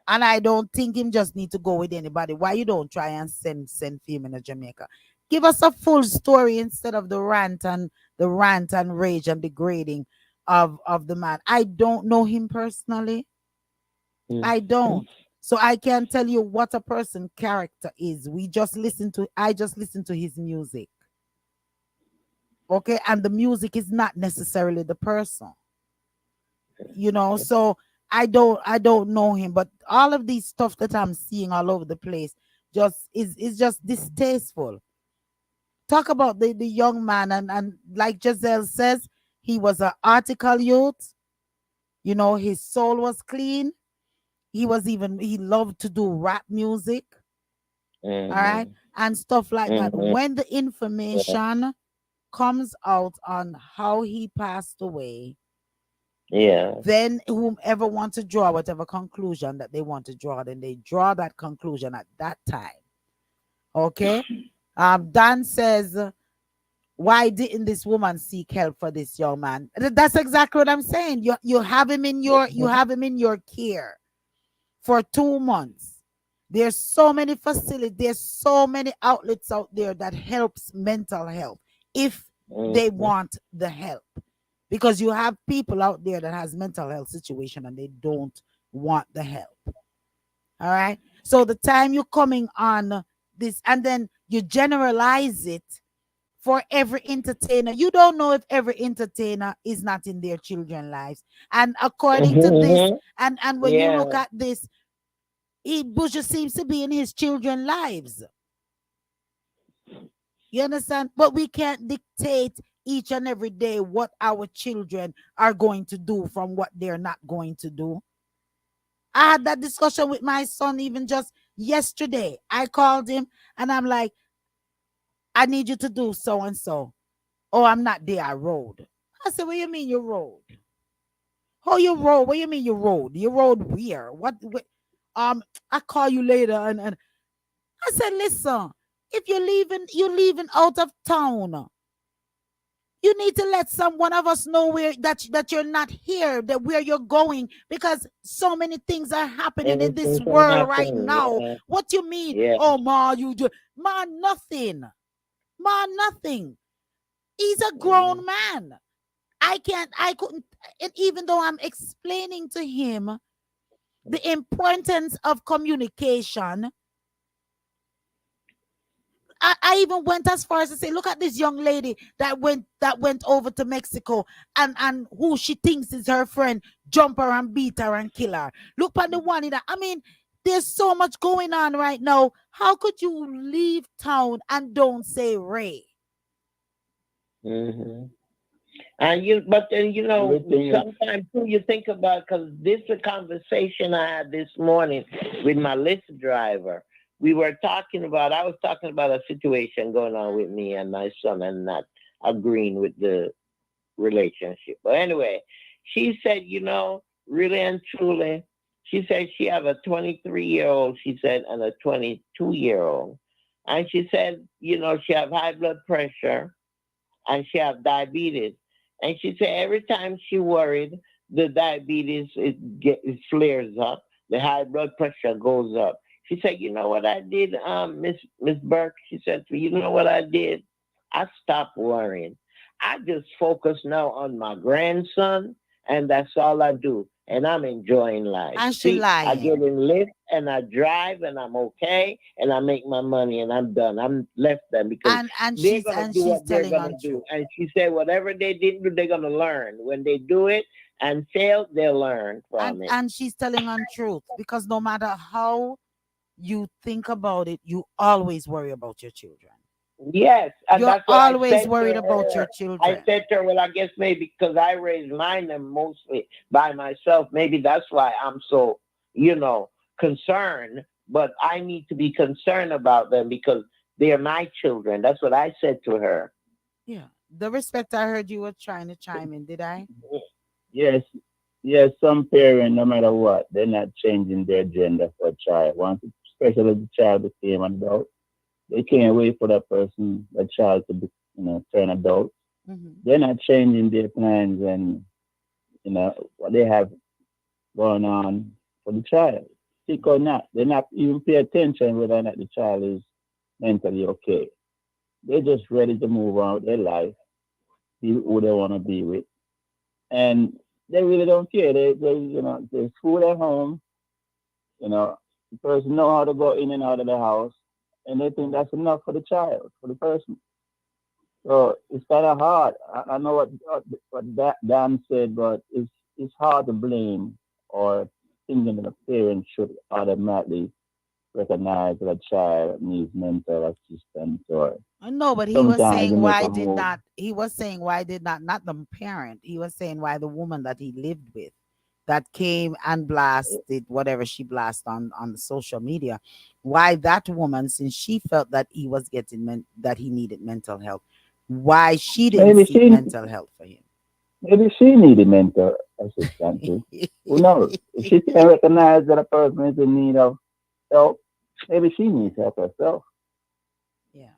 I don't think him just need to go with anybody. Why you don't try and send him in Jamaica? Give us a full story instead of the rant and rage and degrading of the man. I don't know him personally. mm, I mm, don't. So I can't tell you what a person character is. I just listen to his music. Okay. And the music is not necessarily the person. So I don't know him, but all of these stuff that I'm seeing all over the place is just distasteful. Talk about the young man, and like Giselle says, he was an article youth. His soul was clean. He loved to do rap music, all right, mhm, and stuff like that. mhm, When the yeah, information comes out on how he passed away, yeah. then whomever wants to draw whatever conclusion that they want to draw, then they draw that conclusion at that time. Okay. Dan says, why didn't this woman seek help for this young man? That's exactly what I'm saying. You have him in Mhm, your care for 2 months. There's so many facilities, there's so many outlets out there that helps mental health if they mhm, want the help. Because you have people out there that has mental health situation and they don't want the help. All right. So the time you're coming on this and then you generalize it for every entertainer. You don't know if every entertainer is not in their children's lives. And according to this, mhm, and when you look yeah. at this, Bush seems to be in his children's lives. You understand? But we can't dictate each and every day what our children are going to do from what they're not going to do. I had that discussion with my son even just yesterday. I called him and I'm like, I need you to do so and so. Oh, I'm not there. I rode. I said, what do you mean you rode? Oh, you rode. What do you mean you rode? You rode where? What I call you later and I said, listen, if you're leaving out of town. You need to let some one of us know where that you're not here, that where you're going, because so many things are happening in this Anything can world right happen. now. Yeah, What you mean? yeah. Oh, ma, you do ma nothing, ma nothing. He's a Mhm, grown man. I couldn't, and even though I'm explaining to him the importance of communication, I even went as far as to say, look at this young lady that went over to Mexico and who she thinks is her friend, jump her and beat her and kill her. Look at the one in that. I mean, there's so much going on right now. How could you leave town and don't say Ray? mhm. And but then everything is sometimes too, you think about, because this is a conversation I had this morning with my list driver. I was talking about a situation going on with me and my son, and not agreeing with the relationship. But anyway, she said, really and truly, she said she have a 23-year-old, she said, and a 22-year-old, and she said, she have high blood pressure and she have diabetes. And she said every time she worried, the diabetes it flares up, the high blood pressure goes up. She said, "You know what I did, Miss Burke?" She said, "You know what I did? I stopped worrying. I just focus now on my grandson, and that's all I do. And I'm enjoying life. And she See, I get lying. in lift and I drive, and I'm okay, and I make my money, and I'm done. I'm left them because And they're she's gonna and do she's what they're telling gonna on do." truth. And she said, "Whatever they didn't do, they're gonna learn when they do it, and fail, they'll learn from it. And she's telling untruth because no matter how you think about it, you always worry about your children. Yes, and You're that's what I always said to worried about your her. I children. said to her, well, I guess maybe because I raised mine and mostly by myself, maybe that's why I'm so, you know, concerned. But I need to be concerned about them because they're my children. That's what I said to her. Yeah. The respect I heard you were trying to chime in, did I? Yes, yes, some parents, no matter what, they're not changing their gender for a child. Once, especially the child became an adult, they can't wait for that person, that child to be, turn adult. Hmm. They're not changing their plans and, what they have going on for the child. Sick or not, they're not even pay attention whether or not the child is mentally okay. They're just ready to move on with their life, be who they want to be with, and they really don't care. There's food at home. The person know how to go in and out of the house, and they think that's enough for the child, for the person. So it's kind of hard. I know what Dan said, but it's hard to blame or thinking that a parent should automatically recognize that a child needs mental assistance, or No, but he was sometimes saying they make why a did move. not he was saying why did not the parent. He was saying why the woman that he lived with that came and blasted whatever she blasted on the social media. Why that woman, since she felt that he was getting that he needed mental health, why she didn't Maybe seek she mental health for him. maybe she needed mental assistance too. Who knows? If she can recognize that a person is in need of help, maybe she needs help herself. Yeah.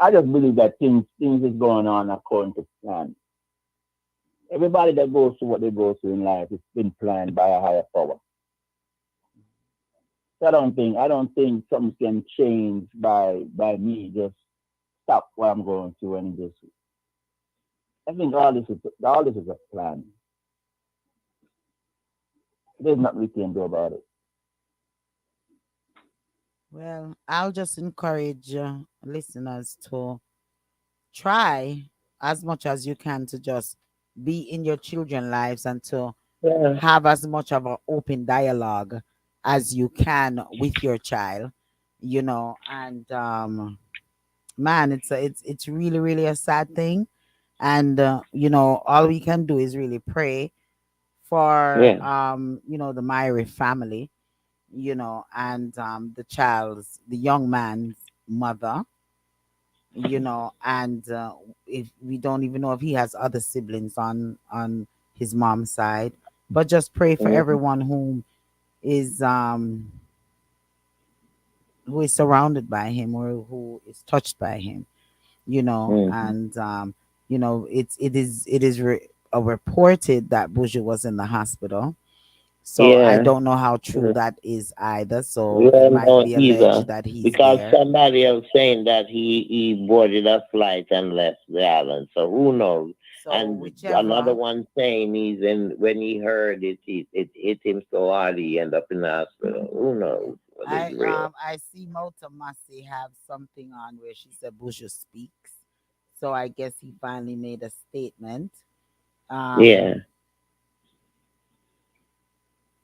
I just believe that things is going on according to plan. Everybody that goes through what they go through in life has been planned by a higher power. So I don't think something can change by me just stop what I'm going through and just I think all this is a plan. There's nothing we can do about it. Well, I'll just encourage listeners to try as much as you can to just be in your children's lives and to Yeah, have as much of an open dialogue as you can with your child, and man, it's really really a sad thing, and all we can do is really pray for yeah, the Myrie family, and the young man's mother, and if we don't even know if he has other siblings on his mom's side, but just pray for mm-hmm, everyone who is surrounded by him or who is touched by him, mm-hmm. and reported that Buju was in the hospital. So I Yeah. don't know how true that is either. We So it don't might know be either alleged that he's because there. somebody else saying that he boarded a flight and left the island. So who knows? So And another whichever. one saying he's in when he heard it hit him so hard he ended up in the hospital. Who Yeah. knows what is real? I see Mota Masi have something on where she said Buju speaks. So I guess he finally made a statement. Yeah, Um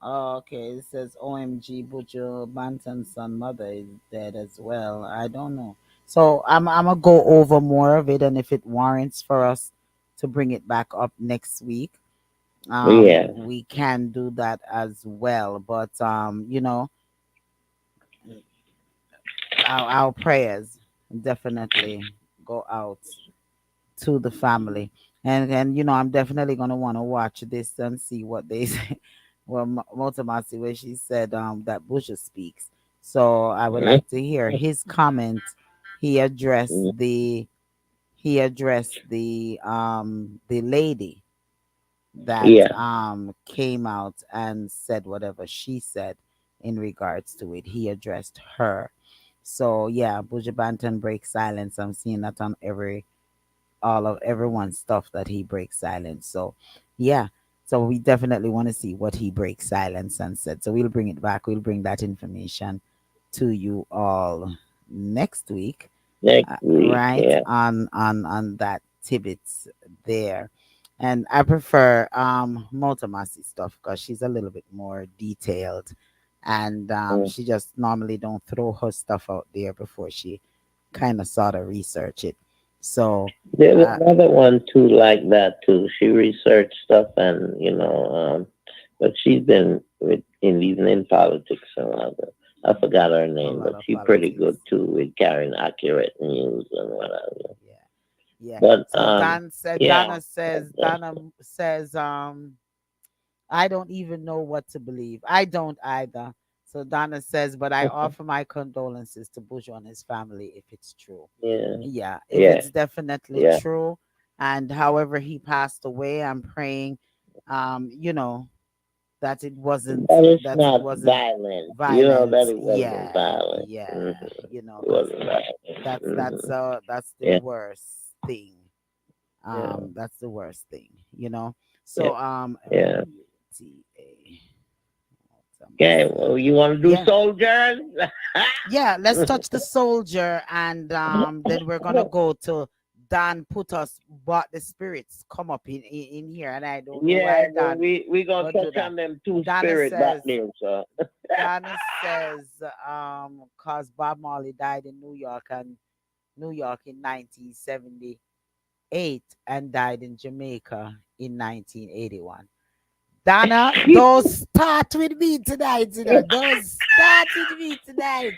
oh, okay, it says OMG Buju Banton's son mother is dead as well. I don't know. So I'm gonna go over more of it, and if it warrants for us to bring it back up next week, yeah, we can do that as well. But our prayers definitely go out to the family, and I'm definitely gonna want to watch this and see what they say. Well, Motomasi, where she said that Busha speaks, so I would mhm, like to hear his comment. He addressed mhm, the the lady that yeah, came out and said whatever she said in regards to it. He addressed her. So yeah, Buja Banton breaks silence. I'm seeing that on all of everyone's stuff that he breaks silence. So yeah. So we definitely want to see what he breaks silence and said. So we'll bring it back. We'll bring that information to you all next week, next week. right Yeah, on that tidbits there. And I prefer Motomasi stuff because she's a little bit more detailed, and Mm. she just normally don't throw her stuff out there before she kind of sort of research it. So There's uh, another one too like that too. She researched stuff and but she's been even in politics and other. I forgot her a name, lot but of she's pretty politics. good too with carrying accurate news and whatever. Yeah, yeah. But So yeah, Donna says I don't even know what to believe. I don't either. So Donna says, but I offer my condolences to Buju and his family if it's true. yeah, Yeah, if yeah, it's definitely yeah. true, and however he passed away, I'm praying, you know, That is that it not wasn't violent. You know that violence. it wasn't Yeah, violent. yeah, Hmm. you know, It because wasn't violent. Hmm. that's the Yeah, worst thing. yeah, That's the worst thing, you know. yeah, So yeah. MUTA. Okay, well, you want to do Yeah. soldiers? Yeah, let's touch the soldier, and then we're gonna go to Dan put us bought the spirits come up in here, and I don't know Yeah, why well, Dan we gonna gonna do touch that. on them two Donna spirit back says there, so. Donna says cause Bob Marley died in New York in 1978 and died in Jamaica in 1981. Donna, those start with me tonight, you know. Those start with me tonight.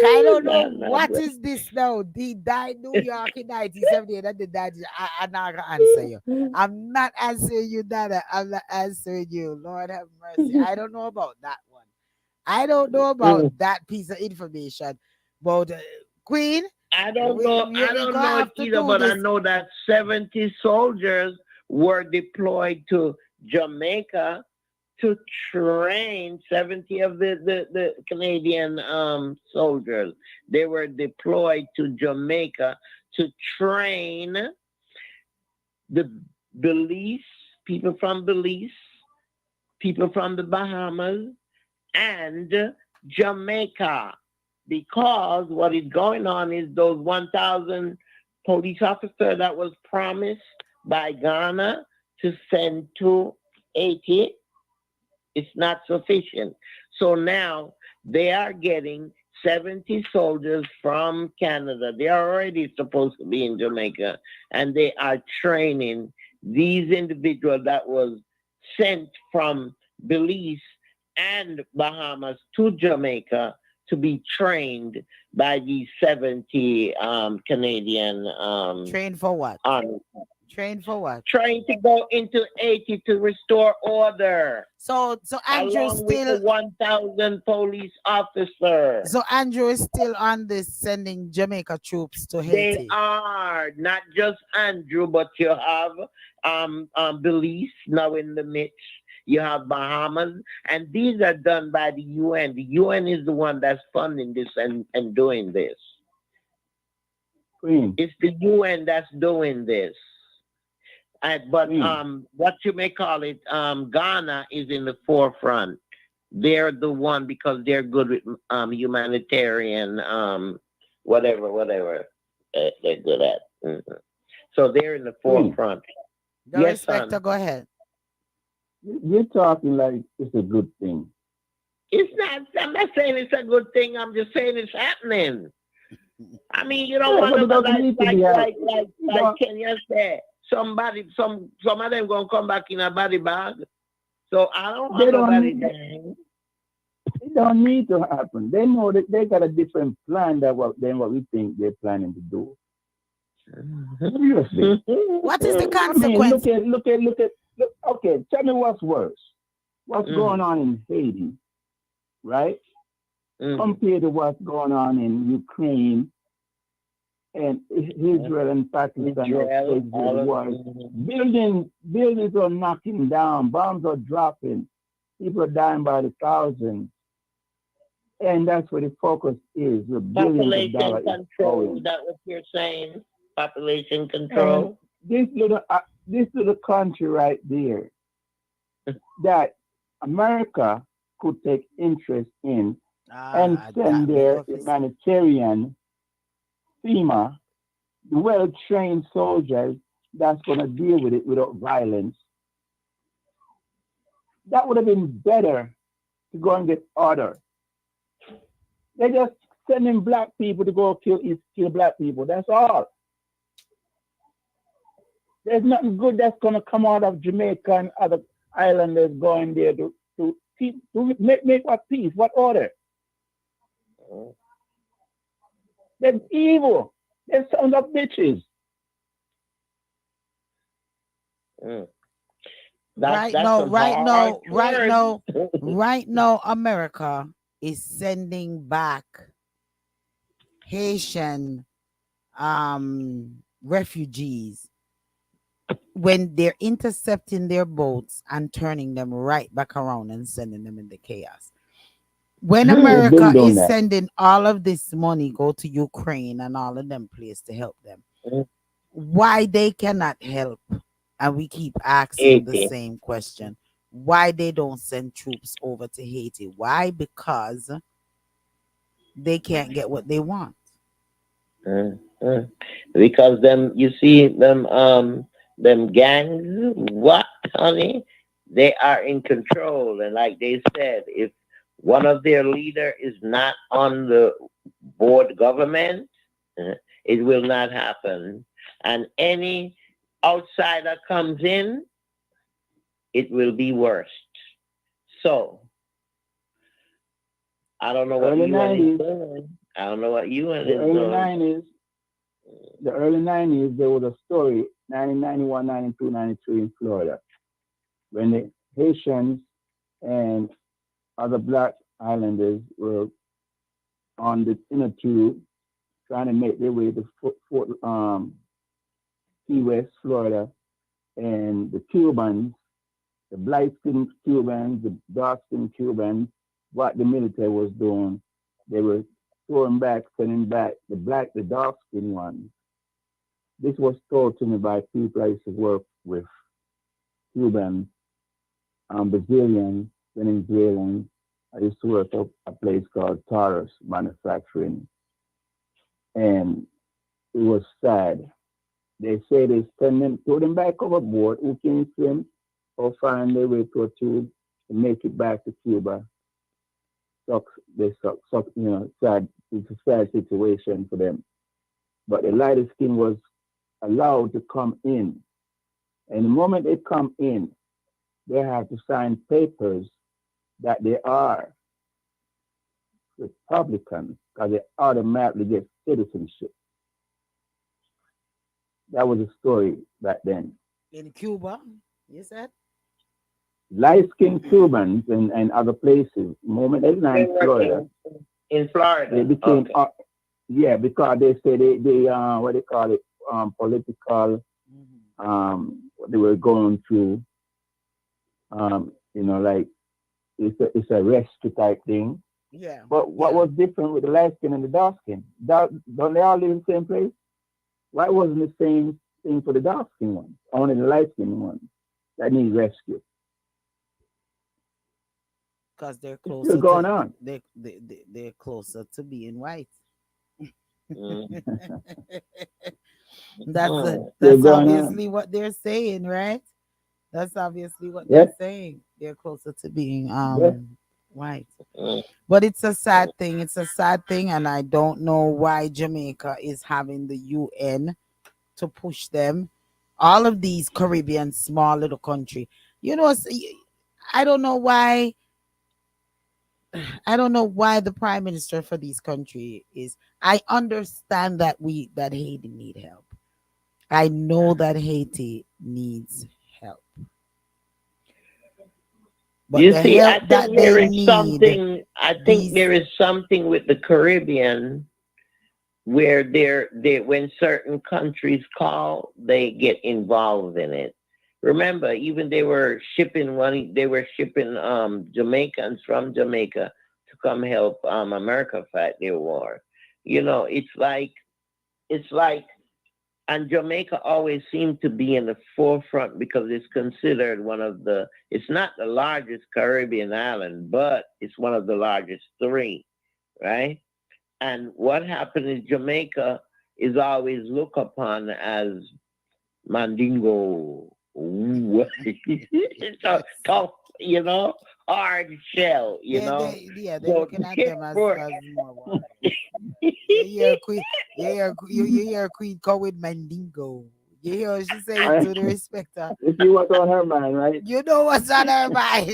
I don't know Nah, nah, what is this now. He died in New York in 1978 and then died. I'm not gonna answer you. I'm not answering you, Donna. I'm not answering you. Lord have mercy. I don't know about that one. I don't know about mm. that piece of information. But Queen, I don't know. I we don't gonna know it have to either, do but I this. know that 70 soldiers were deployed to Jamaica to train 70 of the Canadian soldiers. They were deployed to Jamaica to train the Belize, people from Belize, people from the Bahamas, and Jamaica. Because what is going on is those 1,000 police officers that was promised by Ghana to send to Haiti, it's not sufficient. So now they are getting 70 soldiers from Canada. They are already supposed to be in Jamaica, and they are training these individuals that was sent from Belize and Bahamas to Jamaica to be trained by these 70 Canadian Train for what? army, Train for what? trying to go into Haiti to restore order So Andrew along with the still 1,000 police officers. so Andrew is still on this sending Jamaica troops to They Haiti. are not just Andrew, but you have Belize now in the midst. You have Bahamas, and these are done by the UN. The UN is the one that's funding this and doing this. Queen, It's the UN that's doing this. But Queen, what you may call it, Ghana is in the forefront. They're the one because they're good with humanitarian, whatever they're good at. Mhm. So they're in the Queen. forefront. The Yes, respecter, son. go ahead. You're talking like it's a good thing. It's not. I'm not saying it's a good thing. I'm just saying it's happening. I mean, you don't Yeah, want but to it doesn't need to be happening. You like don't, Kenya said. Somebody, some of them gonna come back in a body bag. So I don't they want nobody don't dying. it don't need to happen. They know that they got a different plan than what we think they're planning to do. Seriously. What is the I mean, consequence? look, okay, tell me what's worse. What's going Mhm, on in Haiti, right? mhm. Compared to what's going on in Ukraine and Israel and Pakistan or Israel, places where the all of war is. mhm. Buildings are knocking down, bombs are dropping, people are dying by the thousands. And that's where the focus is, where billions of Population dollars is control. going. That what you're saying? Population And control. this little country right there that America could take interest in and send That we their go for humanitarian FEMA, well trained soldiers, that's going to deal with it without violence. That would have been better to go and get order. They just sending black people to go kill black people. That's all. There's nothing good that's going to come out of Jamaica and other islanders going there to make what peace, what order. Mm, They're evil. They're sons of bitches. mm. Right That's now, some right harsh now, right words. now, right now, America is sending back Haitian refugees when they're intercepting their boats and turning them right back around and sending them in the chaos. When They've been America doing is that. sending all of this money go to Ukraine and all of them places to help them, Mm, why they cannot help? And we keep asking the 80. same question: why they don't send troops over to Haiti? Why? Because they can't get what they want. Mm, mm. Because them, you see them gangs, what, honey? They are in control, and like they said, if one of their leader is not on the board government, uh, it will not happen. And any outsider comes in, it will be worse. So I don't know what Early UN is 90s, doing. I don't know what UN the is early doing. 90s, the early 90s, there was a story, 1991, 92, 93 in Florida, when the Haitians and other black islanders were on the inner tube trying to make their way to Key West, Florida, and the Cubans, the light-skinned Cubans, the dark-skinned Cubans, what the military was doing, they were throwing back, sending back the dark-skinned ones. This was told to me by people I used to work with, Cubans, Brazilians, Venezuelans. I used to work at a place called Taurus Manufacturing, and it was sad. They say they send them, throw them back overboard, who can swim or find their way to a tube to make it back to Cuba. Suck, sad. It's a sad situation for them. But the lighter skin was allowed to come in. And the moment they come in, they have to sign papers that they are Republicans because they automatically get citizenship. That was a story back then. In Cuba, you said? Light skinned Cubans and other places, the moment they They land were Florida, in they Florida. became, Okay. yeah, because they say they what they call it, political, Mhm. what they were going through, like it's a rescue type thing. Yeah, But what yeah. was different with the light skin and the dark skin? Don't they all live in the same place? Why wasn't the same thing for the dark skin ones? Only the light skin ones that need rescue. Because they're It's still closer going to on. they're closer to being white. Mm, mm, Still That's going on. obviously what they're saying, right? That's obviously what they're Yep, saying. They're closer to being yep. white. mm, But it's a sad mm. thing. It's a sad thing, and I don't know why Jamaica is having the UN to push them. All of these Caribbean small little country. You know, I don't know why. I don't know why the prime minister for these country is. I understand that Haiti need help. I know that Haiti needs help, but You the see, help I that think they there is need, something. I think these there is something with the Caribbean where they when certain countries call, they get involved in it. Remember, even they were shipping Jamaicans from Jamaica to come help America fight their war. It's like and Jamaica always seemed to be in the forefront because it's considered it's not the largest Caribbean island, but it's one of the largest three, right? And what happened in Jamaica is always looked upon as Mandingo. Ooh. It's a tough, hard shell, They're So looking at get them for as more warriors. You hear Queen, you hear Queen call with Mandingo. You hear she say it I, to the respecter. you see what's on her mind, right? You know what's on her mind.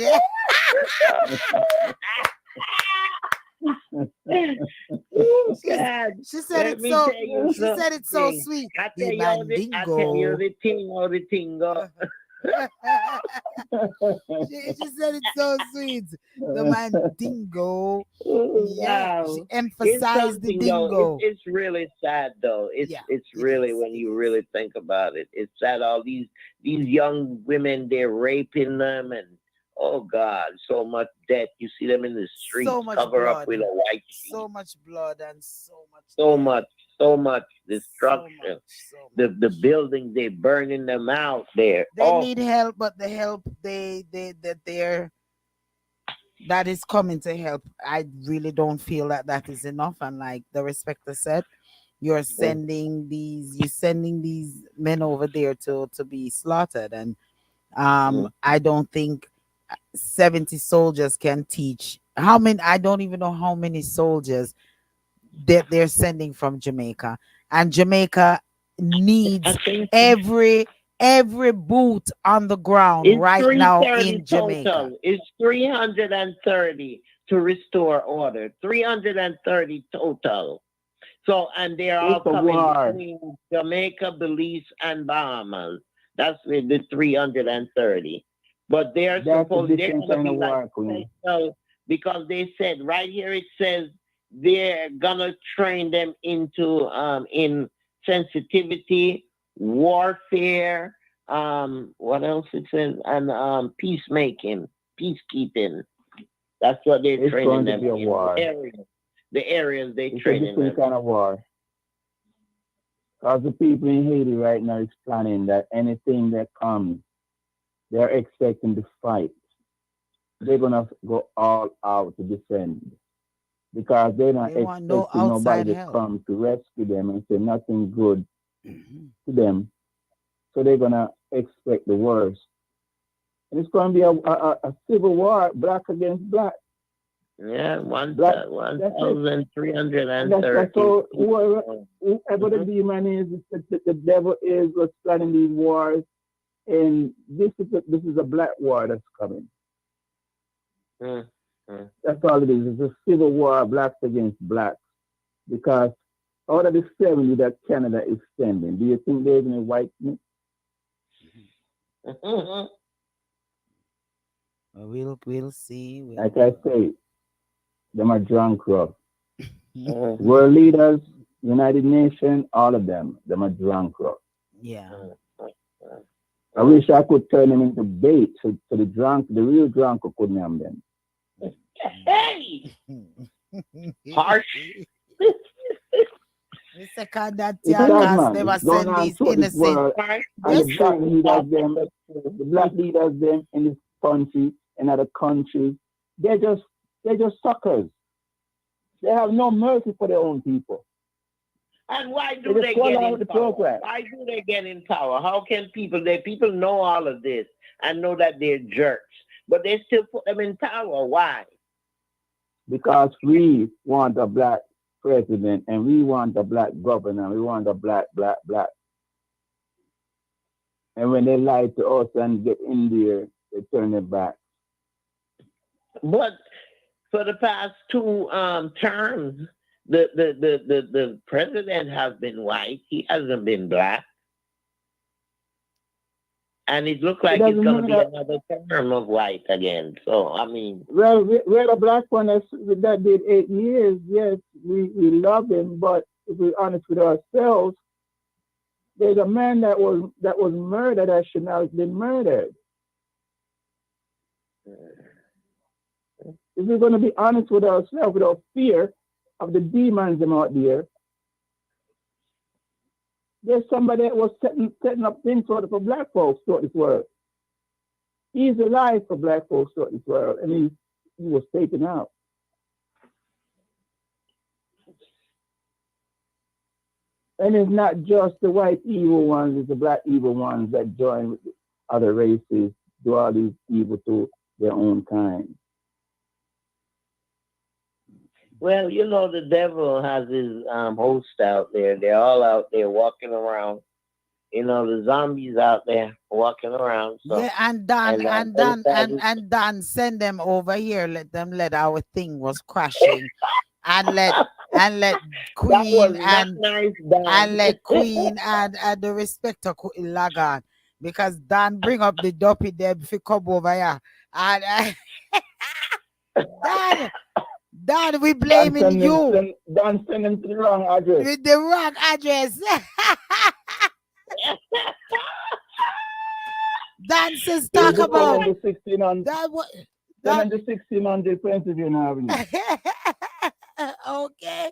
Oh She's God. she said Let it me so tell you she said it so something. sweet. I The tell you Mandingo. the thing go. She said it so sweet. The Mandingo. Oh, Yeah, she wow. It's emphasized the something though. dingo. It's really sad though. Yeah, It's it really is. when It you is. really think about it. It's sad all these young women they're raping them and oh God, so much death. You see them in the streets So much cover up blood. with a white So sheet. much blood and so much So death. much, so much So destruction. much, so The much. buildings they burning them out there. They Oh, need help, but the help they that they're that is coming to help. I really don't feel that that is enough. And like the respecter said, you're sending these men over there to be slaughtered, and mm, I don't think 70 soldiers can teach how many. I don't even know how many soldiers that they're sending from Jamaica, and Jamaica I needs think every every boot on the ground it's right now 330 in Jamaica. total. It's 330 to restore order. 330 total. So, and they're It's all a coming war. between Jamaica, Belize, and Bahamas. That's with the 330. But That's a they're different going to kind of be like war, Queen. special because they said right here it says they're going to train them in sensitivity, warfare, what else it says, and peacemaking, peacekeeping. That's what they're It's training going to them be a in. war. The areas they It's a training different them. kind of war. Because the people in Haiti right now is planning that anything that comes, they're expecting to fight. They're gonna go all out to defend because they're not They want no expecting nobody outside to help. come to rescue them and say nothing good Mhm. to them. So they're gonna expect the worst. And it's gonna be a civil war, black against black. Yeah, Black, that's it. And that's 1,330 all people. whoever the Mhm. demon is, the devil is was planning these wars. And this is a black war that's coming. Mm, mm. That's all it is. It's a civil war, blacks against blacks. Because out of the 70 that Canada is sending, do you think there's any white? Mhm. Well, we'll see. Like I say, them are drunk rough. Mhm. World leaders, United Nations, all of them are drunk rough. Yeah. Mm, mm, I mm. wish I could turn them into bait so the real drunk couldn't have them. Hey, harsh. Mr. Condat It's sad, Yarkas man. never It's going send on these throughout this innocent. world, Harsh. and Just the black leaders, them in this country and other countries, they're just they're just suckers. They have no mercy for their own people. And why They do just they go get along with in the power? program Why do they get in power? How can people know all of this and know that they're jerks, but they still put them in power? Why? because we want a black president and we want a black governor. We want a black. And when they lie to us and get in there, they turn it back. But for the past two terms, the president has been white. He hasn't been black, and it looks It like it's doesn't going to mean be that. another term of white again. So I mean, Well, we're a black one that did 8 years. Yes, we love him, but if we're honest with ourselves, there's a man that was murdered that should not have been murdered. If we're going to be honest with ourselves without fear of the demons them out there, there's somebody that was setting up things for black folks throughout this world. He's alive for black folks throughout this world, and he was taken out. And it's not just the white evil ones, it's the black evil ones that join with the other races, do all these evil to their own kind. Well, the devil has his host out there. They're all out there walking around. The zombies out there walking around. So, Yeah, and Dan and and all Dan that and is and Dan send them over here. Let our thing was crashing, and let that was Queen not nice, Dan. and the respecter log on, because Dan bring up the dopey Deb if you come over here, and Dan Dan we blaming you Don't send them to the wrong address. with the wrong address. Dan says Send them talk to about 1600, that. What send that? them to 1600 Pennsylvania Avenue. Okay.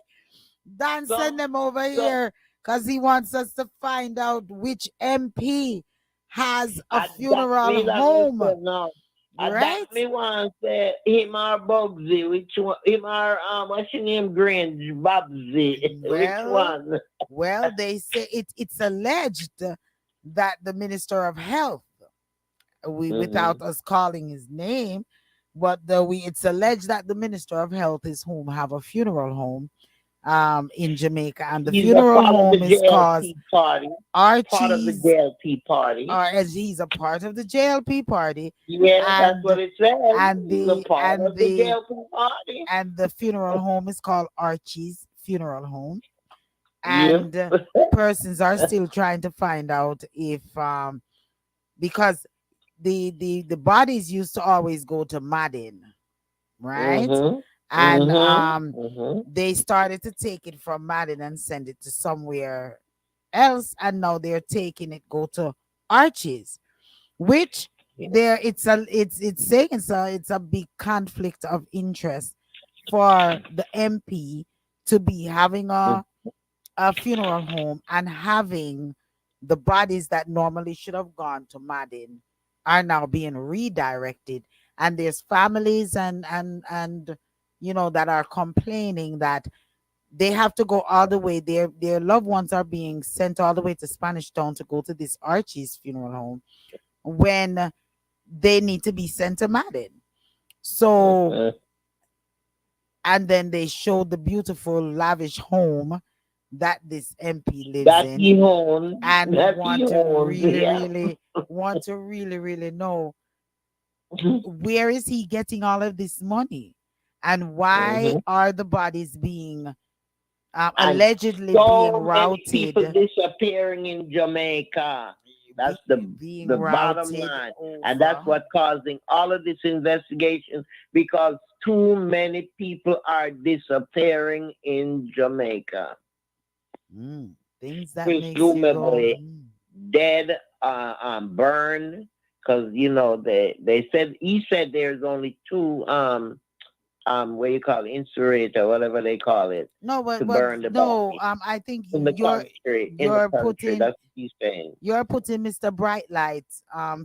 Dan so, send them over so here because he wants us to find out which MP has a that funeral me like I home, said no. That right? me want to say him or Bugsy, which one? Him or what's your name? Grange, Bobsy, which Well, one? well, they say it's alleged that the Minister of Health, Hmm. without us calling his name, but it's alleged that the Minister of Health is whom have a funeral home in Jamaica, and the He's a funeral part of the home is called JLP party. Part of the Archie's, JLP party. or as he's a part of the JLP party, Yeah, that's and what it says. and He's a the part and of the the JLP party. and the funeral home is called Archie's Funeral Home, Yeah. and persons are still trying to find out if because the bodies used to always go to Madden, right? Mhm. And Mhm. Mhm. they started to take it from Madden and send it to somewhere else, and now they're taking it go to Archie's, which Yeah. there it's saying it's a big conflict of interest for the MP to be having a funeral home and having the bodies that normally should have gone to Madden are now being redirected, and there's families and that are complaining that they have to go all the way. Their loved ones are being sent all the way to Spanish Town to go to this Archie's funeral home when they need to be sent to Madden. So, Mhm. and then they showed the beautiful lavish home that this MP lives That in, he owns. and That he owns. Yeah. want to really know where is he getting all of this money, and why Mhm. are the bodies being And allegedly being so many people routed disappearing in Jamaica. That's being the bottom routed line, and that's over. what causing all of this investigation because too many people are disappearing in Jamaica. Mm, things that makes you go, Presumably dead, burned, because they said he said there's only two what you call it, incinerator, whatever they call it, no, to but burn the no, body I think in the country. In the you're country, putting that's what he's saying. you're putting Mr. Brightlight's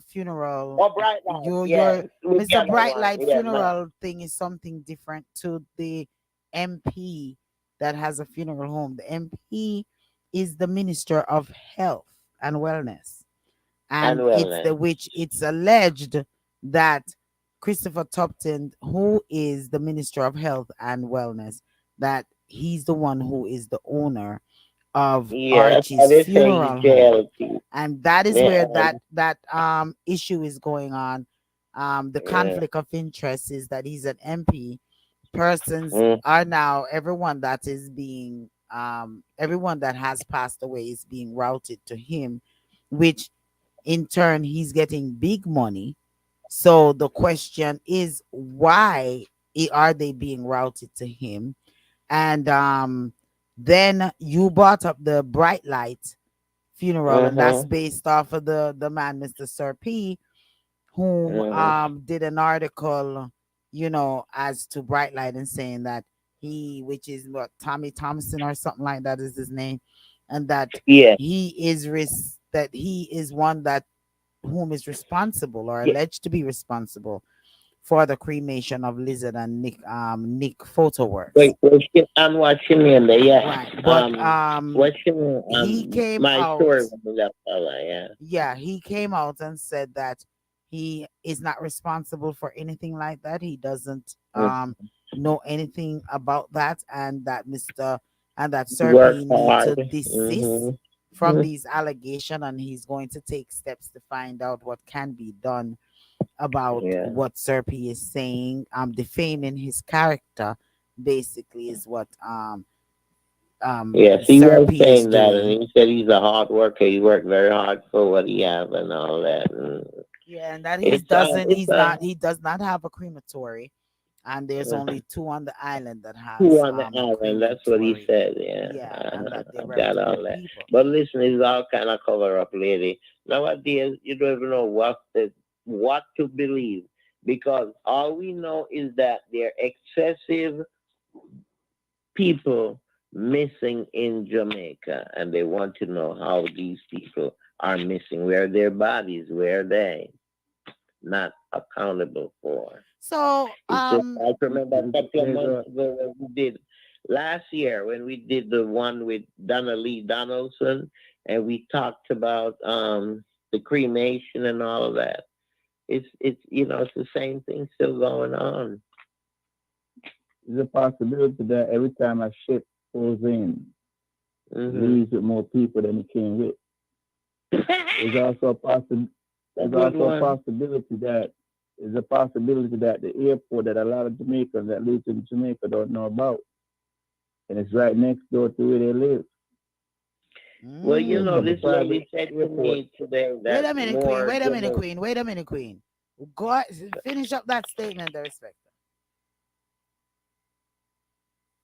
funeral. Oh, Bright Line, yeah, Your with the Mr. other one, Brightlight yeah, man. funeral thing is something different to the MP that has a funeral home. The MP is the Minister of Health and Wellness, And and wellness. it's alleged that Christopher Tupton, who is the Minister of Health and Wellness, that he's the one who is the owner of Yeah, that's how Archie's they say in the funeral home, JLP. and that is Yeah, where that issue is going on. The yeah. conflict of interest is that he's an MP. Persons Mm, are now everyone that has passed away is being routed to him, which in turn he's getting big money. So the question is, why are they being routed to him? And then you brought up the Bright Light funeral, and that's mhm, based off of the man, Mr. Sir P, whom mhm. did an article, as to Bright Light, and saying that which is what, Tommy Thompson or something like that is his name, and that Yeah, that he is one that whom is responsible or yeah, alleged to be responsible for the cremation of Lizard and Nick Photo Works. Wait, I'm watching in there. Yeah. Right. But What's your he came my out, story with that fella? Yeah. yeah, he came out and said that he is not responsible for anything like that. He doesn't Mm. know anything about that, and that Mr. and that Work Serpy need hard. to desist Mm-hmm. from these allegations, and he's going to take steps to find out what can be done about Yeah. what Serpy is saying. Defaming his character basically is what Yes, he was Serpy is saying that, and doing. he said he's a hard worker. He worked very hard for what he have and all that. And Yeah, and that it's a he does not have a crematory, and there's uh, only two on the island that two has on the a island. That's what he crematory. said. Yeah, Yeah, and that I they're got all reputable that. people. But listen, it's all kind of cover up, lady. Nowadays, you don't even know what to believe because all we know is that there are excessive people missing in Jamaica, and they want to know how these people are missing. Where are their bodies? Where are they? Not accountable for. So It's just I remember a couple of There's months a ago when we did last year when we did the one with Donna Lee Donaldson and we talked about the cremation and all of that. It's it's the same thing still going on. there's a possibility that every time a ship pulls in, it Hmm. leaves with more people than it came with. There's also a possi- A there's good also a one. possibility that there's a possibility that the airport that a lot of Jamaicans that live in Jamaica don't know about, and it's right next door to where they live. Well, There's a this private lady said to airport. me today wait that a minute, Queen. more Wait a minute, Jamaican. Queen. Wait a minute, Queen. Go finish up that statement, the respect.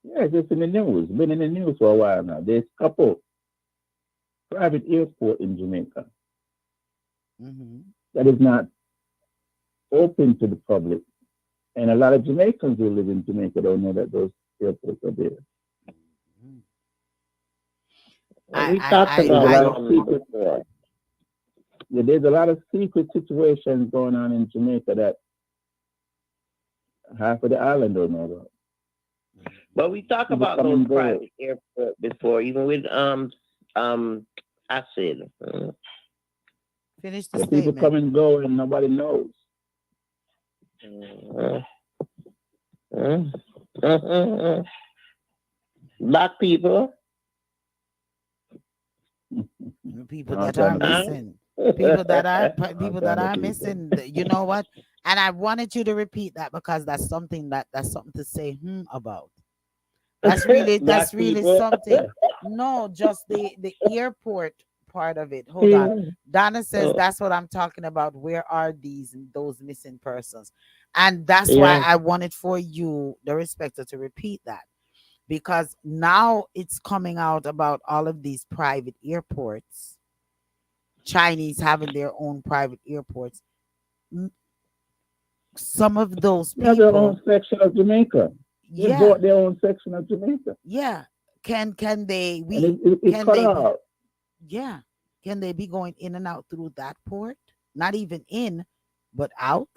Yeah, it's just in the news. Been in the news for a while now. There's a couple private airport in Jamaica Mm-hmm. that is not open to the public, and a lot of Jamaicans who live in Jamaica don't know that those airports are there. Mm-hmm. We talked There's a about lot of some secret. before. Yeah, there's a lot of secret situations going on in Jamaica that half of the island don't know about. But we talked People about come those and go. private airports before, even with acid. Finish the The people statement. come and go, and nobody knows. Uh, uh, Black people. People All that are kind of Huh? people. missing, All people that kind of are people. missing. You know what? And I wanted you to repeat that because that's something to say about. That's Black really people. something. No, just the airport part of it. Hold on. Yeah. Donna says Oh, that's what I'm talking about. Where are those missing persons? And that's why yeah. I wanted for you, the respecter, to repeat that because now it's coming out about all of these private airports, Chinese having their own private airports. M- Some of those They have their own people, section of Jamaica. They yeah, bought their own section of Jamaica, yeah. Can they and we it can cut they be, out. yeah, can they be going in and out through that port? Not even in, but out.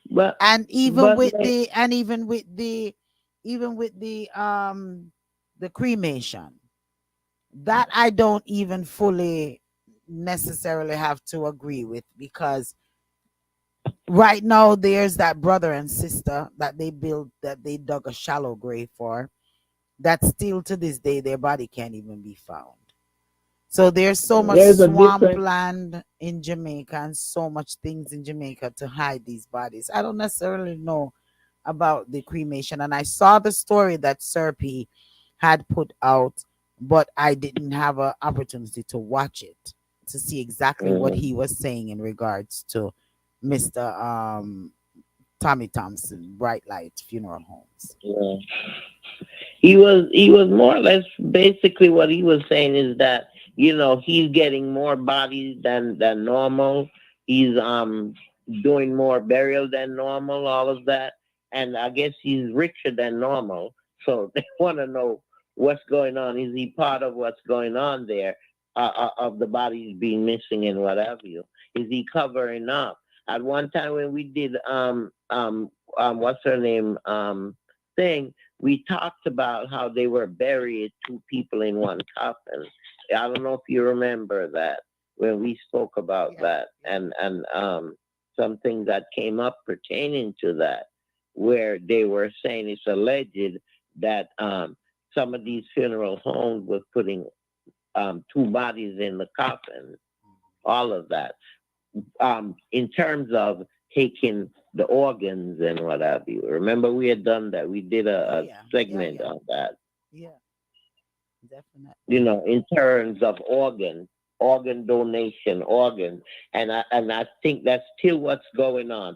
But And even but with the and even with the cremation, that I don't even fully necessarily have to agree with because right now there's that brother and sister that they built that they dug a shallow grave for that still to this day their body can't even be found. So there's so much There's a difference. swampland in Jamaica and so much things in Jamaica to hide these bodies. I don't necessarily know about the cremation, and I saw the story that Serpy had put out, but I didn't have an opportunity to watch it to see exactly what mhm, he was saying in regards to Mr. Tommy Thompson, Bright Light Funeral Homes. yeah. He was more or less basically what he was saying is that he's getting more bodies than normal. He's doing more burial than normal, all of that, and I guess he's richer than normal. So they want to know what's going on. Is he part of what's going on there? Of the bodies being missing and what have you? Is he covering up? At one time when we did what's her name thing, we talked about how they were buried two people in one coffin. I don't know if you remember that when we spoke about Yeah, that, yeah. and something that came up pertaining to that, where they were saying it's alleged that some of these funeral homes were putting two bodies in the coffin, all of that. In terms of taking the organs and what have you. Remember, we had done that. We did Oh a yeah, yeah, segment yeah, on that. yeah. You Definitely. know, in terms of organ donation, organ, and I think that's still what's going on.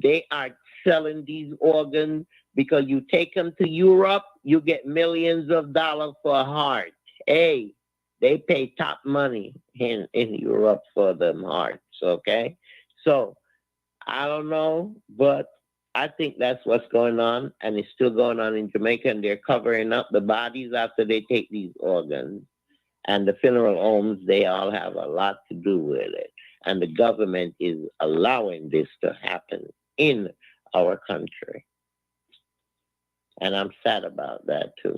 They are selling these organs because you take them to Europe, you get millions of dollars for a heart. Hey, they pay top money in Europe for them hearts. Okay, so I don't know, but I think that's what's going on, and it's still going on in Jamaica, and they're covering up the bodies after they take these organs. And the funeral homes, they all have a lot to do with it. And the government is allowing this to happen in our country. And I'm sad about that too.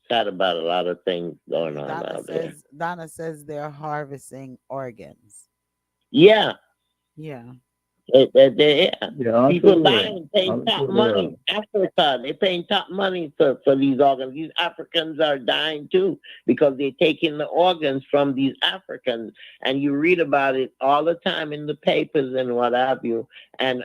Sad about a lot of things going on out there. Donna says they're harvesting organs. Yeah, Yeah. Yeah. Yeah, all People through the world. dying, paying All top through the money. world. Africa, they're paying top money for these organs. These Africans are dying too because they're taking the organs from these Africans. And you read about it all the time in the papers and what have you. And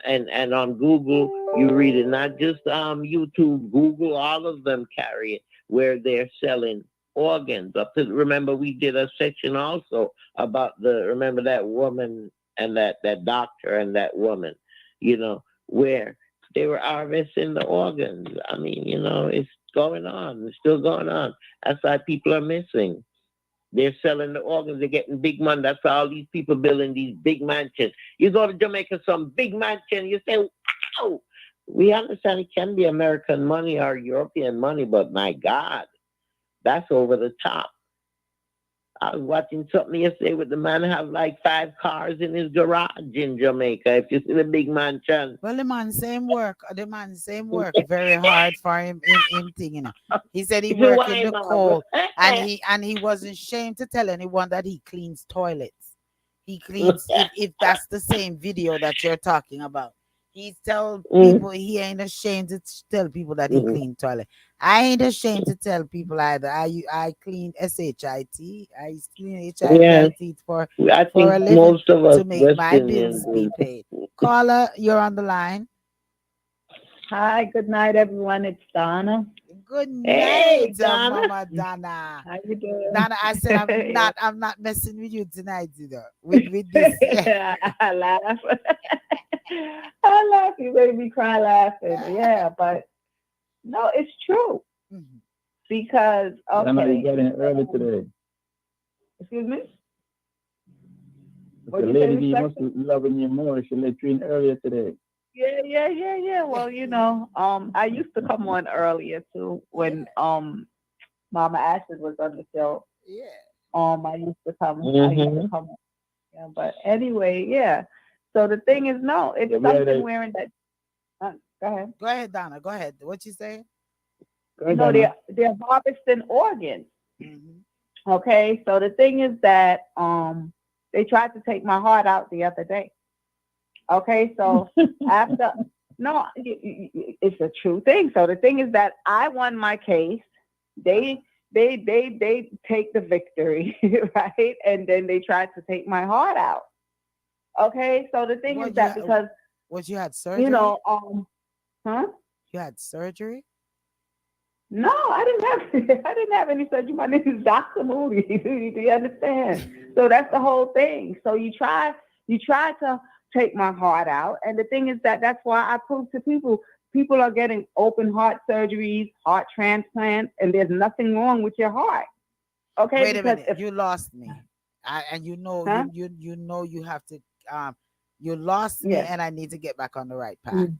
on Google, you read it. Not just YouTube, Google, all of them carry it where they're selling organs. Remember, we did a section also about remember that woman and that doctor and that woman, where they were harvesting the organs. I mean, it's going on. It's still going on. That's why people are missing. They're selling the organs. They're getting big money. That's why all these people building these big mansions. You go to Jamaica, some big mansion. You say, wow. We understand it can be American money or European money, but my God, that's over the top. I was watching something yesterday with the man have like 5 cars in his garage in Jamaica. If you see the big mansion. Well, the man same work. The man same work very hard for him thing, you know. He said he If you work in wine the mug. coal, and he wasn't ashamed to tell anyone that he cleans toilets. He cleans, if that's the same video that you're talking about. He tell people he ain't ashamed to tell people that he clean toilet. I ain't ashamed to tell people either. I clean shit. I clean Yeah, HIT I for a think living most of us to make West my Indians bills be do. paid. Caller, you're on the line. Hi, good night, everyone. It's Donna. Good Hey, night, Donna. Mama Donna. How you doing? Donna, I said Yeah. I'm not messing with you tonight, you know. With this. I laugh. I laugh. You made me cry laughing. Yeah, but no, it's true Mhm. because I know you okay. got in early today. Excuse me. But What the did you say, lady D must Respectful? be loving you more. She let you in earlier today. Yeah. Well, I used to come on earlier too Yeah, when Mama Ashes was on the show. yeah. I used to come. I used to Mm-hmm. come. Yeah, but anyway, yeah. So the thing is, no, it's Yeah, we had something a wearing that. Go ahead. Go ahead, Donna. Go ahead. What you say? good No, Donna. they're harvesting organs. Hmm. Okay, so the thing is that they tried to take my heart out the other day. Okay, so after no, it's a true thing. So the thing is that I won my case. They they take the victory, right? And then they tried to take my heart out. Okay, so the thing is What that because what you had you surgery? know, huh? You had surgery? No, I didn't have I didn't have any surgery. My name is Dr. Moody. Do you understand? So that's the whole thing. So you try to take my heart out, and the thing is that that's why I prove to people are getting open heart surgeries, heart transplants, and there's nothing wrong with your heart. Okay, Wait a because minute. if You lost me. And you know huh? you have to um you lost me Yes. and I need to get back on the right path. Mm.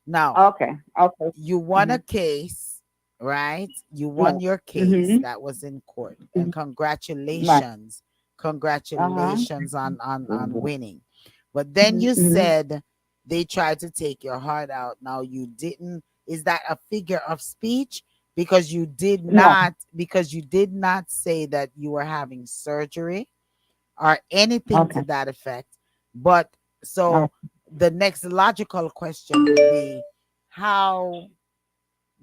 Now, Okay. Okay. you won a Mm-hmm. case, right? You won Yes. your case Mm-hmm. that was in court, and Mm-hmm. Right. congratulations, Uh huh. congratulations on Mm-hmm. winning. But then you Mm-hmm. said they tried to take your heart out. Now you didn't. Is that a figure of speech? No. Because you did not say that you were having surgery or anything to Okay. that effect. But Oh, so the next logical question would be, how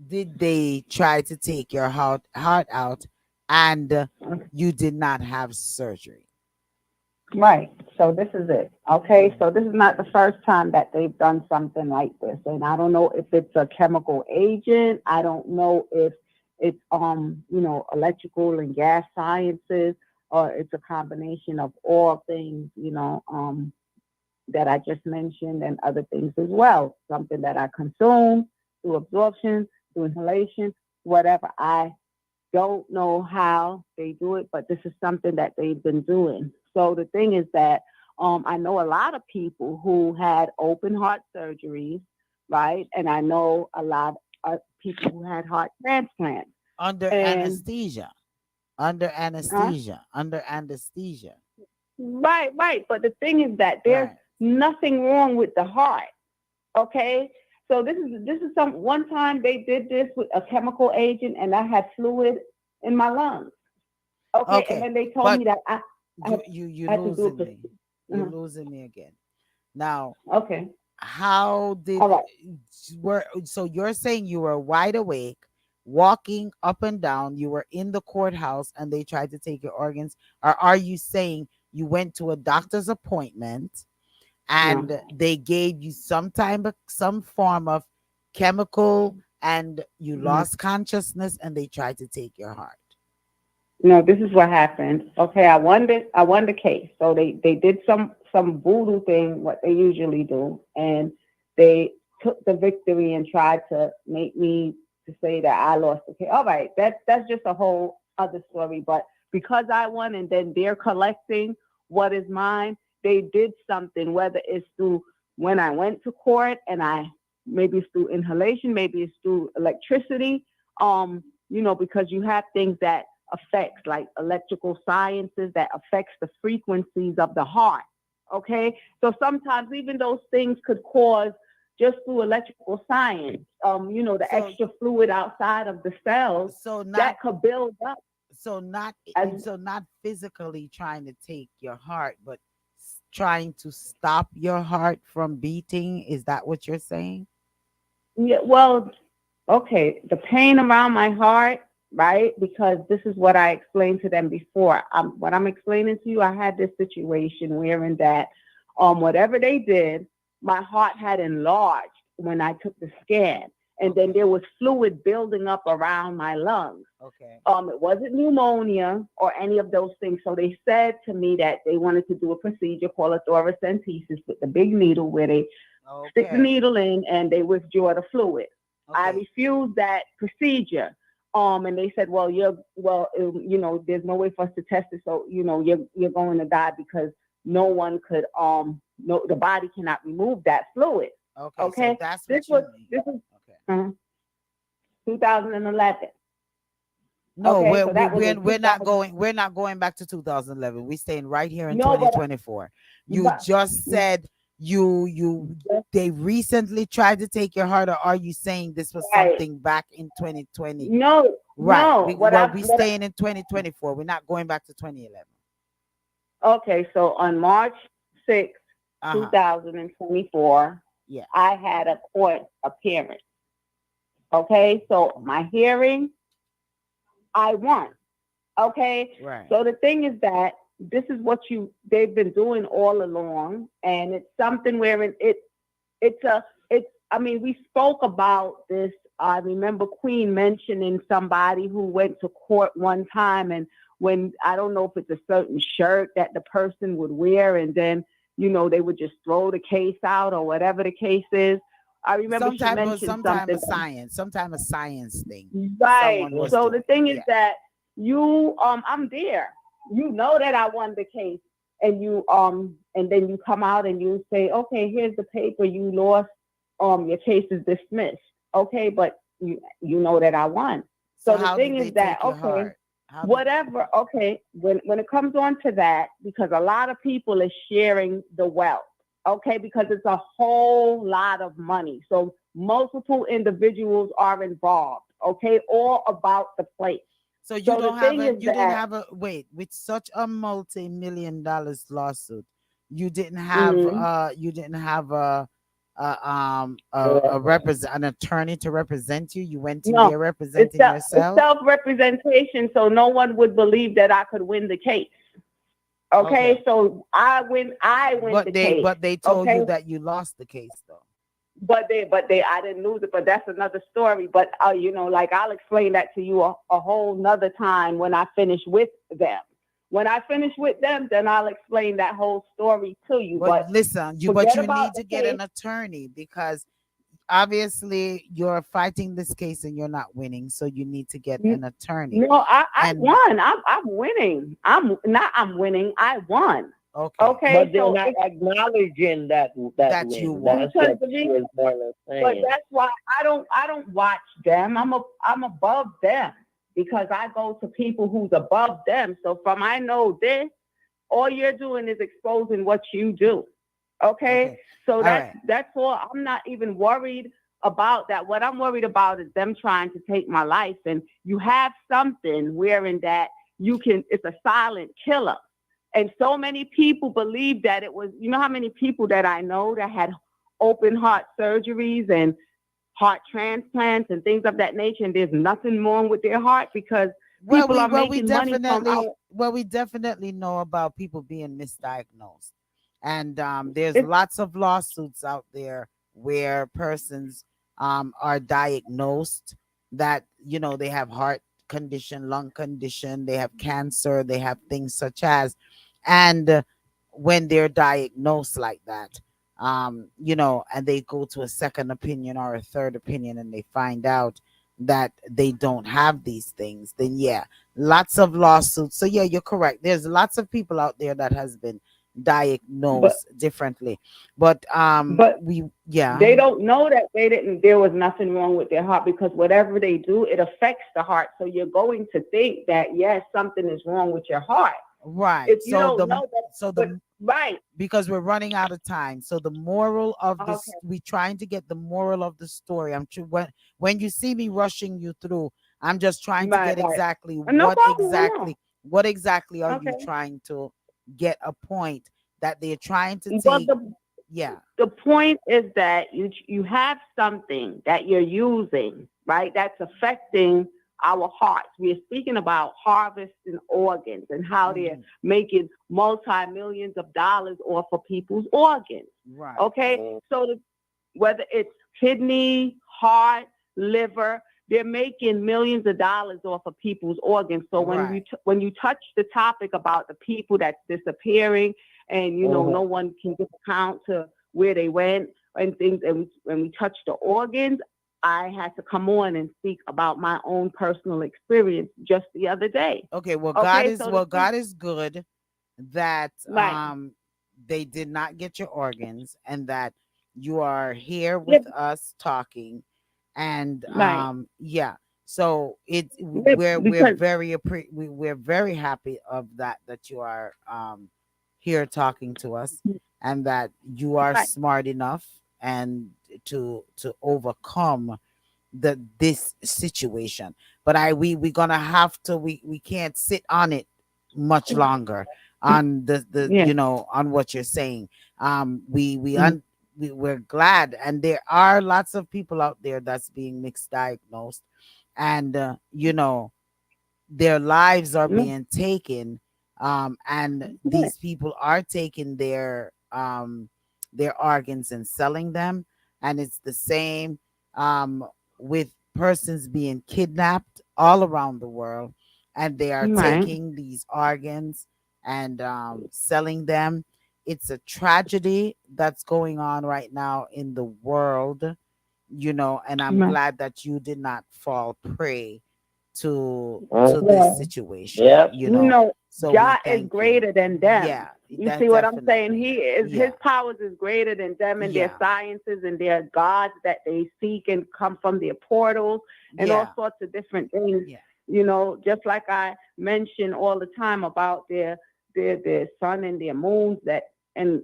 did they try to take your heart out and you did not have surgery? right. So this is it. Okay. So this is not the first time that they've done something like this. And I don't know if it's a chemical agent. I don't know if it's electrical and gas sciences, or it's a combination of all things, that I just mentioned and other things as well. Something that I consume through absorption, through inhalation, whatever. I don't know how they do it, but this is something that they've been doing. So the thing is that I know a lot of people who had open heart surgeries, right? And I know a lot of people who had heart transplants. Under And anesthesia. Under uh, anesthesia. Under anesthesia. right, right. But the thing is that there's Right. nothing wrong with the heart. Okay. So this is some one time they did this with a chemical agent and I had fluid in my lungs. Okay, and Okay. then they told But me that I, had, you I had to do a losing me. procedure. You're losing me again. Now, Okay, how all did right. were so you're saying you were wide awake, walking up and down, you were in the courthouse and they tried to take your organs? Or are you saying you went to a doctor's appointment No, and they gave you some form of chemical and you mhm. lost consciousness and they tried to take your heart? No. This is what happened. Okay, I won the case. So they did some voodoo thing, what they usually do, and they took the victory and tried to make me to say that I lost the case. All right, that's just a whole other story. But because I won, and then they're collecting what is mine, they did something. Whether it's through when I went to court, and I maybe it's through inhalation, maybe it's through electricity. Because you have things that affects like electrical sciences that affects the frequencies of the heart. Okay, so sometimes even those things could cause just through electrical science, the So extra fluid outside of the cells so not that could build up so not as so not physically trying to take your heart, but trying to stop your heart from beating. Is that what you're saying? yeah, well, okay, the pain around my heart, right? Because this is what I explained to them before. What I'm explaining to you, I had this situation wherein that, whatever they did, my heart had enlarged when I took the scan, and then Okay. there was fluid building up around my lungs. Okay. It wasn't pneumonia or any of those things. So they said to me that they wanted to do a procedure called a thoracentesis with the big needle where they stick the Okay. needle in and they withdraw the fluid. I Okay. refused that procedure. And they said, well, there's no way for us to test it. So, you're going to die because no one could, no, the body cannot remove that fluid. Okay. So Okay. that's This what you was, mean. this is Okay. uh, 2011. No, Okay. So that was in we're not going back to 2011. We're staying right here in no, 2024. You but, just said you but they recently tried to take your heart, or are you saying this was right. something back in 2020? No, Right. no. We staying in 2024. We're not going back to 2011. Okay, so on March 6th, Uh-huh. 2024, Yeah. I had a court appearance. Okay, so Mm. my hearing, I won. Okay, Right. so the thing is that this is what they've been doing all along, and it's something where I mean, we spoke about this. I remember Queen mentioning somebody who went to court one time, and when I don't know if it's a certain shirt that the person would wear, and then they would just throw the case out or whatever the case is. I remember she mentioned something. Some type of science thing Right. someone was So the doing. thing is Yeah. that I'm there. You know that I won the case, and then you come out and you say, okay, here's the paper you lost. Your case is dismissed. Okay, but you know that I won. So So the how did thing they is that take your okay, heart? How did whatever. Okay, when it comes on to that, because a lot of people is sharing the wealth. Okay, because it's a whole lot of money. So multiple individuals are involved. Okay, all about the place. So you So the don't have thing a is you didn't that have a wait with such a multi-million dollars lawsuit. mhm, You didn't have Yeah. a represent an attorney to represent you. You went in no, there representing it's yourself. self representation. So no one would believe that I could win the case. Okay. Okay, so I win the case. But they told Okay, you that you lost the case though. I didn't lose it, but that's another story. But like I'll explain that to you a whole nother time when I finish with them. When I finish with them, then I'll explain that whole story to you. But But listen, forget you about need the to get case. an attorney because obviously you're fighting this case and you're not winning, so you need to get an attorney. No, I And won. I'm winning. I'm winning. I won. okay, Okay, But they're so not it's acknowledging that that you win. won. That's because what the she reason, was more or less but saying. that's why I don't watch them. I'm above them because I go to people who's above them. So from I know this, all you're doing is exposing what you do. Okay, Okay. so All that's right. that's all. I'm not even worried about that. What I'm worried about is them trying to take my life. And you have something wherein that you can. It's a silent killer. And so many people believe that it was. You know how many people that I know that had open heart surgeries and heart transplants and things of that nature, and there's nothing wrong with their heart because people are making money from our. We definitely know about people being misdiagnosed, and there's It's lots of lawsuits out there where persons are diagnosed that they have heart condition, lung condition, they have cancer, they have things such as, and when they're diagnosed like that, and they go to a second opinion or a third opinion and they find out that they don't have these things, then yeah, lots of lawsuits. So yeah, you're correct, there's lots of people out there that has been but diagnosed differently, but but we yeah. they don't know that they didn't. There was nothing wrong with their heart because whatever they do, it affects the heart. So you're going to think that yes, something is wrong with your heart Right. if you don't know that. So But the right, because we're running out of time. So the moral of okay, this, we trying to get the moral of the story. I'm sure when you see me rushing you through, I'm just trying to get right. exactly No problem. No. what exactly are you Okay. trying to get a point that they're trying to Well, take. Yeah. the point is that you have something that you're using, right? That's affecting our hearts. We're speaking about harvesting organs and how they're Hmm. making multi-millions of dollars off of people's organs. Right. Okay, so whether it's kidney, heart, liver, they're making millions of dollars off of people's organs. So Right. when you touch the topic about the people that's disappearing, and no Mhm. one can give account to where they went and things, and when we touch the organs, I had to come on and speak about my own personal experience just the other day. Okay. Okay, so the thing, God is good that right, they did not get your organs and that you are here yeah, with us talking, and right, yeah, so yeah, we're because very we're very happy of that you are here talking to us, and that you are right, smart enough and to overcome this situation. But we gonna have to, we can't sit on it much longer on the yeah, on what you're saying. We mm, we're glad, and there are lots of people out there that's being mixed diagnosed, and their lives are yeah, being taken, and yeah, these people are taking their organs and selling them, and it's the same with persons being kidnapped all around the world, and they are right, taking these organs and selling them. It's a tragedy that's going on right now in the world, and I'm right. glad that you did not fall prey to this Mhm. situation, Yep. You know, so we God is thank you. greater than them. Yeah, You that see what I'm saying? definitely. He is his Yeah, powers is greater than them and their yeah, sciences and their gods that they seek and come from their portals and all yeah, sorts of different things. yeah, Just like I mention all the time about their sun and their moons that and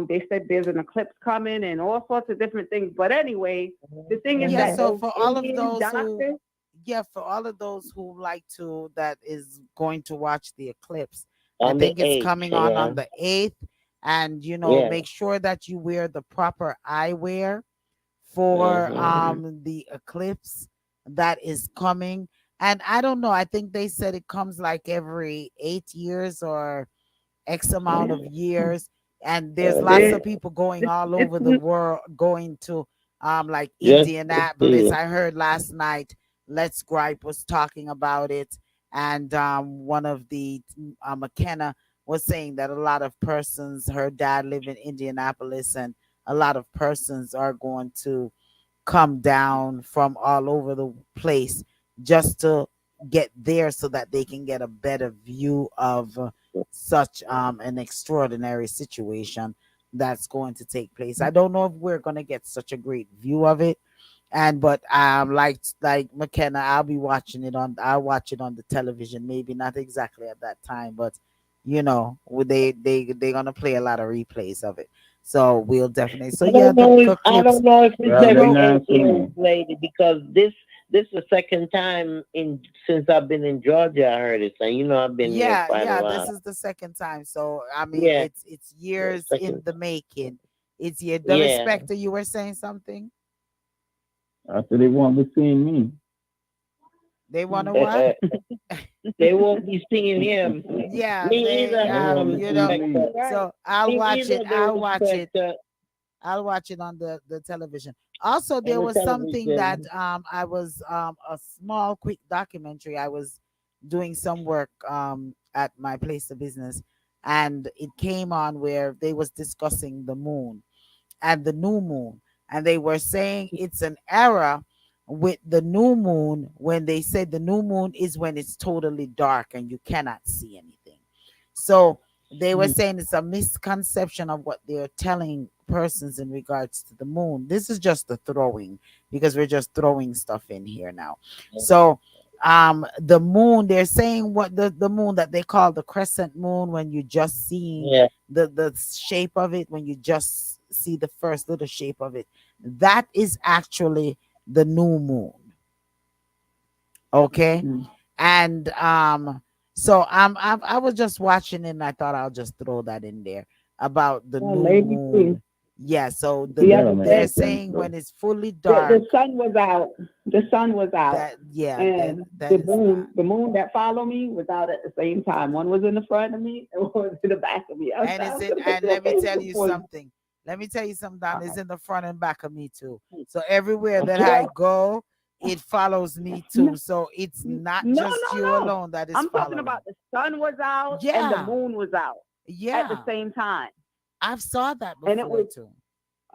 they said there's an eclipse coming and all sorts of different things. But anyway, the thing is Yeah, that Mhm. so those for all of Indian those who, doctors, yeah, for all of those who like to, that is going to watch the eclipse, I On the think it's 8th, coming yeah. on the 8th. And, Yeah. make sure that you wear the proper eyewear for Mm-hmm. the eclipse that is coming. And I don't know, I think they said it comes like every 8 years or X amount of years. And there's lots it, of people going all it's over the world, going to like Just to Indianapolis. see. I heard last night Let's Gripe was talking about it. And one of the McKenna was saying that a lot of persons, her dad live in Indianapolis, and a lot of persons are going to come down from all over the place just to get there so that they can get a better view of such an extraordinary situation that's going to take place. I don't know if we're going to get such a great view of it. And but like McKenna, I'll watch it on the television, maybe not exactly at that time, but they're gonna play a lot of replays of it. So we'll definitely, so yeah, the I clips. don't know if it's Yeah, ever very well, nice, you aired, know. lady, because this is the second time in since I've been in Georgia. I heard it. So I've been here Yeah, quite a yeah, this while. is the second time. So I mean, Yeah, it's years in second. the making. It's year. The Yeah. respecter, you were saying something? I said they won't be seeing me. They want to what? They won't be seeing him. Yeah, Me they either. They won't be seeing me. Respecter. right. so I'll Me watch it. either. The respecter I'll watch it on the television. Also, on there the was something that television. I was a small quick documentary. I was doing some work at my place of business, and it came on where they was discussing the moon and the new moon, and they were saying it's an error with the new moon when they said the new moon is when it's totally dark and you cannot see anything. So they were saying it's a misconception of what they're telling persons in regards to the moon. This is just the throwing, because we're just throwing stuff in here now. So the moon, they're saying what the moon that they call the crescent moon, when you just see Yeah. the shape of it, when you just see the first little shape of it, that is actually the new moon. Okay. Mm. And so I was just watching it, and I thought I'll just throw that in there about the Well, new maybe too. moon. Yeah, so The the other That'll make they're no day, sense saying though. when it's fully the dark, sun was out. The sun was out, that yeah, that and that is not. the moon that followed me was out at the same time. One was in the front of me, and one was in the back of me. And I it's was in, gonna put and you on let me tell Facebook you for you. something. Let me tell you something, Don. Uh, It's in the front and back of me too. So everywhere that I well, go, it follows me too. no, So it's no, not no, just you no. alone that is I'm talking following. about the sun was out and the Yeah, moon was out at the yeah. same time, I've saw that and it before was too.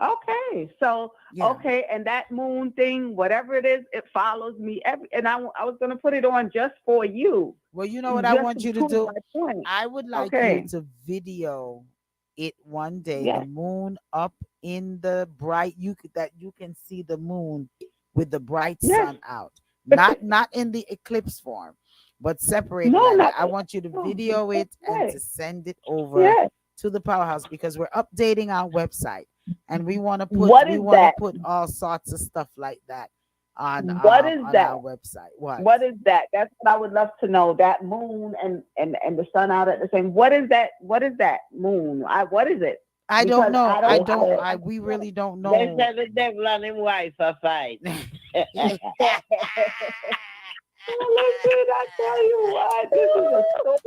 okay. So Yeah. okay, and that moon thing, whatever it is, it follows me every. And I was gonna put it on just for you, Well, you know what I just want to you to prove do? my point. I would like you Okay. to video it one day, the Yes. moon up in the bright, that you can see the moon with the bright Yes. sun out. Not in the eclipse form, but separated No, like that. not I want you to no. video it and Yes. to send it over Yes. to the powerhouse, because we're updating our website, and What we is want to that? put all sorts of stuff like that What is on that? our website. What? What is that? That's what I would love to know. That moon and the sun out at the same. What is that? What is that moon? What is it? I don't Because know. I I don't. don't. We really don't Let's know. have the devil and him wife a fight. Listen, I tell you what, this is a story.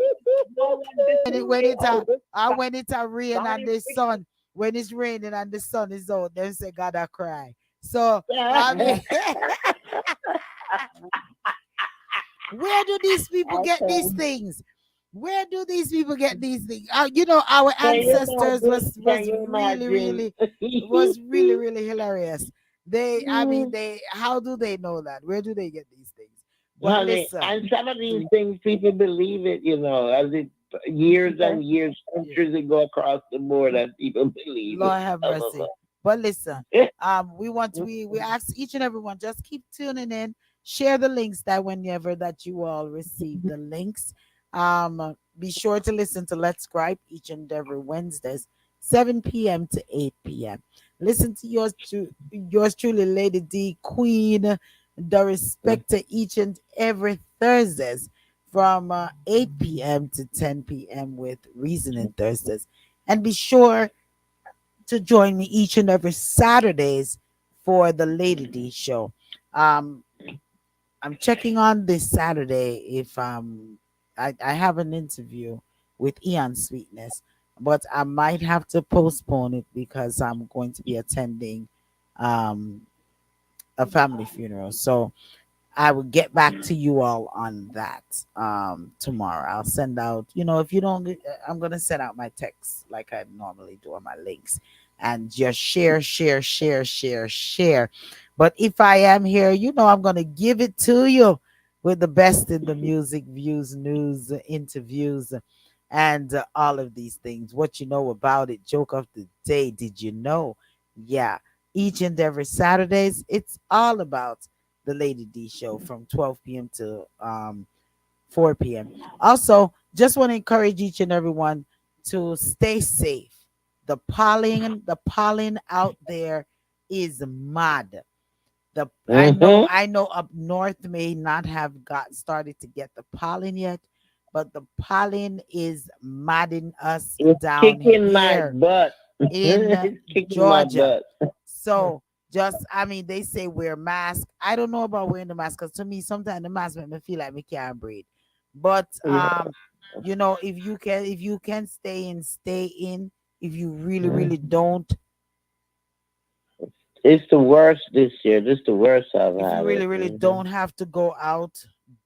No one When disagrees. it's Oh, this when it's a rain and the sun, when it's raining and the sun is out, then say God I cry. So I mean, where do these people get these okay. things? Where do these people get these things? Our Can you ancestors imagine? Can was you really, imagine? really hilarious. I mean, how do they know that? Where do they get these things? But Honey, listen, and some of these things people believe it, as it years Okay. and years, yeah. centuries ago across the board, and people believe it. Lord have Some of mercy. But listen, we ask each and everyone, just keep tuning in, share the links, that whenever that you all receive the links, be sure to listen to Let's Gripe each and every Wednesdays, 7 p.m. to 8 p.m. Listen to yours truly, Lady D, Queen, Darespecta each and every Thursdays from 8 p.m. to 10 p.m. with Reasoning Thursdays. And be sure to join me each and every Saturdays for the Lady D show. Um, I'm checking on this Saturday if I have an interview with Ian Sweetness, but I might have to postpone it because I'm going to be attending um a family funeral. So I will get back to you all on that tomorrow. I'll send out, if you don't, I'm going to send out my texts like I normally do on my links and just share, share, share, share, share. But if I am here, I'm going to give it to you with the best in the music, views, news, interviews, and all of these things. What you know about it, joke of the day. Did you know? Yeah. Each and every Saturdays, it's all about the Lady D show from 12 p.m. to 4 p.m. Also, just want to encourage each and everyone to stay safe. The pollen out there is mad. The Mm-hmm. I know up north may not have got started to get the pollen yet, but the pollen is madding us It's down kicking my here butt. in It's kicking my Georgia. butt. So they say wear mask. I don't know about wearing the mask because to me, sometimes the mask make me feel like me can't breathe. But Yeah. if you can stay in, stay in. If you really, really don't, It's the worst this year. This is the worst I've if you had really, it. really don't have to go out,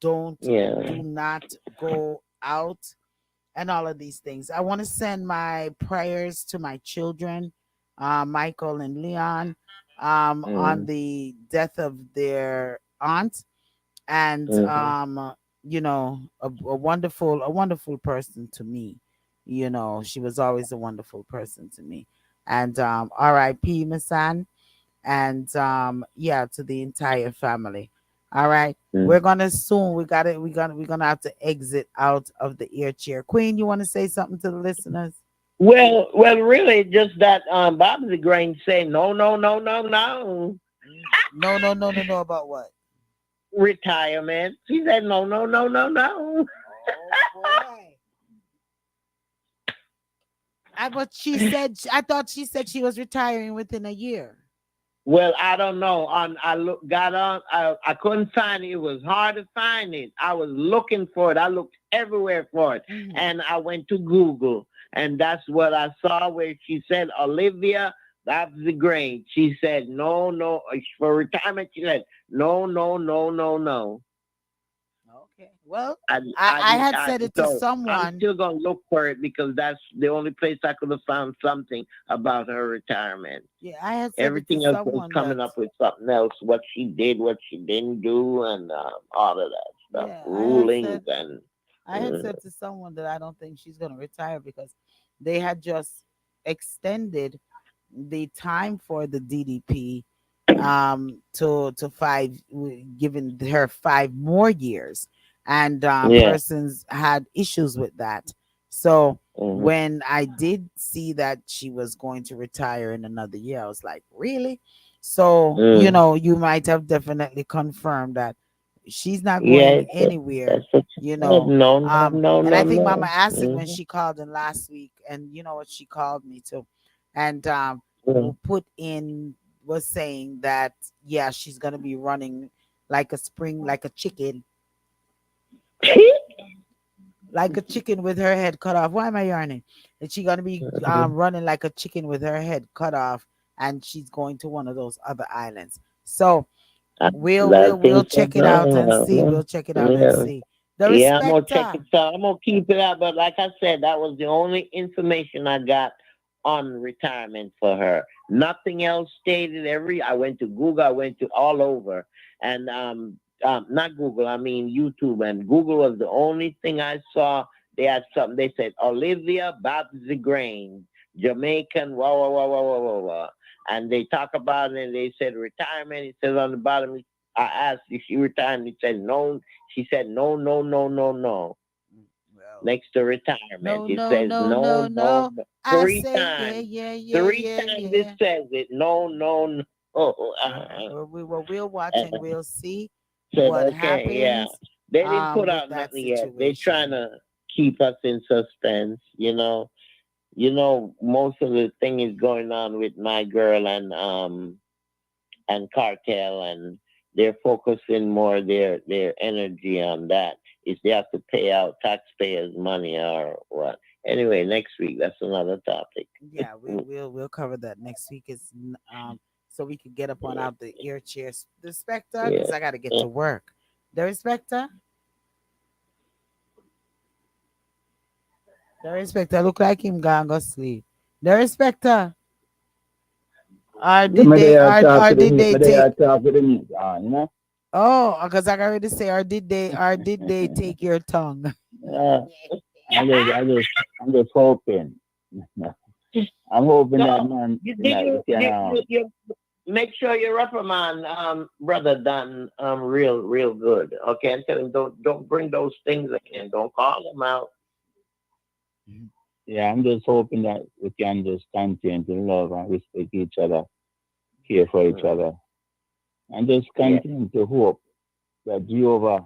don't Yeah. do not go out and all of these things. I want to send my prayers to my children, Michael and Leon, on Mm, the death of their aunt, and mm-hmm. a wonderful person to me. She was always a wonderful person to me. And R.I.P. Masan, and yeah, to the entire family. All right. We're Mm. gonna soon. We're gonna have to exit out of the ear chair. Queen, you want to say something to the listeners? Well, really, just that Bob's Grain say no, no, no, no, no. No, no, no, no, no. About what? Retirement. She said no, no, no, no, no. Oh boy. I thought she said she was retiring within a year. Well, I don't know. Got on. I couldn't find it. It was hard to find it. I was looking for it. I looked everywhere for it, Hmm. and I went to Google, and that's what I saw. Where she said Olivia, that's the grade. She said no, no for retirement. She said no, no, no, no, no. Okay. Well, I, I, I, I had I, said it to so I'm someone. still gonna look for it because that's the only place I could have found something about her retirement. Yeah, I had said it to Everything else was someone that. coming up with something else. What she did, what she didn't do, and all of that stuff. Yeah, Rulings and I had mm, said to someone that I don't think she's going to retire because they had just extended the time for the DDP to giving her 5 more years, and yeah. persons had issues with that. So Mm-hmm. when I did see that she was going to retire in another year, I was like, really? So Mm. you might have definitely confirmed that she's not Yeah, going anywhere. that's what she you said. know No, no, no, and I no, think Mama no. asked it when Mm-hmm. she called in last week, and you know what, she called me too, and Mm. put in was saying that yeah, she's gonna be running like a spring, like a chicken with her head cut off. Why am I yarning? Is she gonna be running like a chicken with her head cut off, and she's going to one of those other islands? So I, we'll I we'll we'll think so. check it out and see. No, We'll check it out and yeah. see. The Yeah, I'm gonna check respecter. it out. I'm gonna keep it out. But like I said, that was the only information I got on retirement for her. Nothing else stated. I went to Google. I went to all over, and not Google. I mean YouTube. And Google was the only thing I saw. They had something. They said Olivia Grain, Jamaican. Wah wah wah wah wah wah wah. And they talk about it. And they said retirement. It says on the bottom. I asked if she retired. And he said no. She said no, no, no, no, no. next to retirement. No, It no, says no, no, no, no, no. no. I Three say yeah, times. yeah, yeah, Three yeah, times it yeah. says it. No, no, no. We'll watch and we'll see Said, what okay, yeah. happens They didn't put with out that nothing yet. They're trying situation. to keep us in suspense, you know. Most of the thing is going on with my girl and cartel, and they're focusing more their energy on that. If they have to pay out taxpayers' money or what. Anyway, next week that's another topic. Yeah, we'll cover that next week. So we can get up on out the ear chairs. The Spectre, Yeah. because I got to get to work. The Spectre, the Spectre look like him gonna go sleep. The Spectre, or Yeah, did me they they are talk or to the did meat, they me they take? are talk to the meat, you know. Oh, because I already say, or did they take your tongue? Uh, I'm just hoping. I'm hoping that So man, you you did know, we you can you make sure you reprimand brother done real good. Okay, and tell him don't bring those things again. Don't call him out. yeah, I'm just hoping that we can just continue to love and respect each other, care for each Mm, other, and just yeah. continue to hope that Jehovah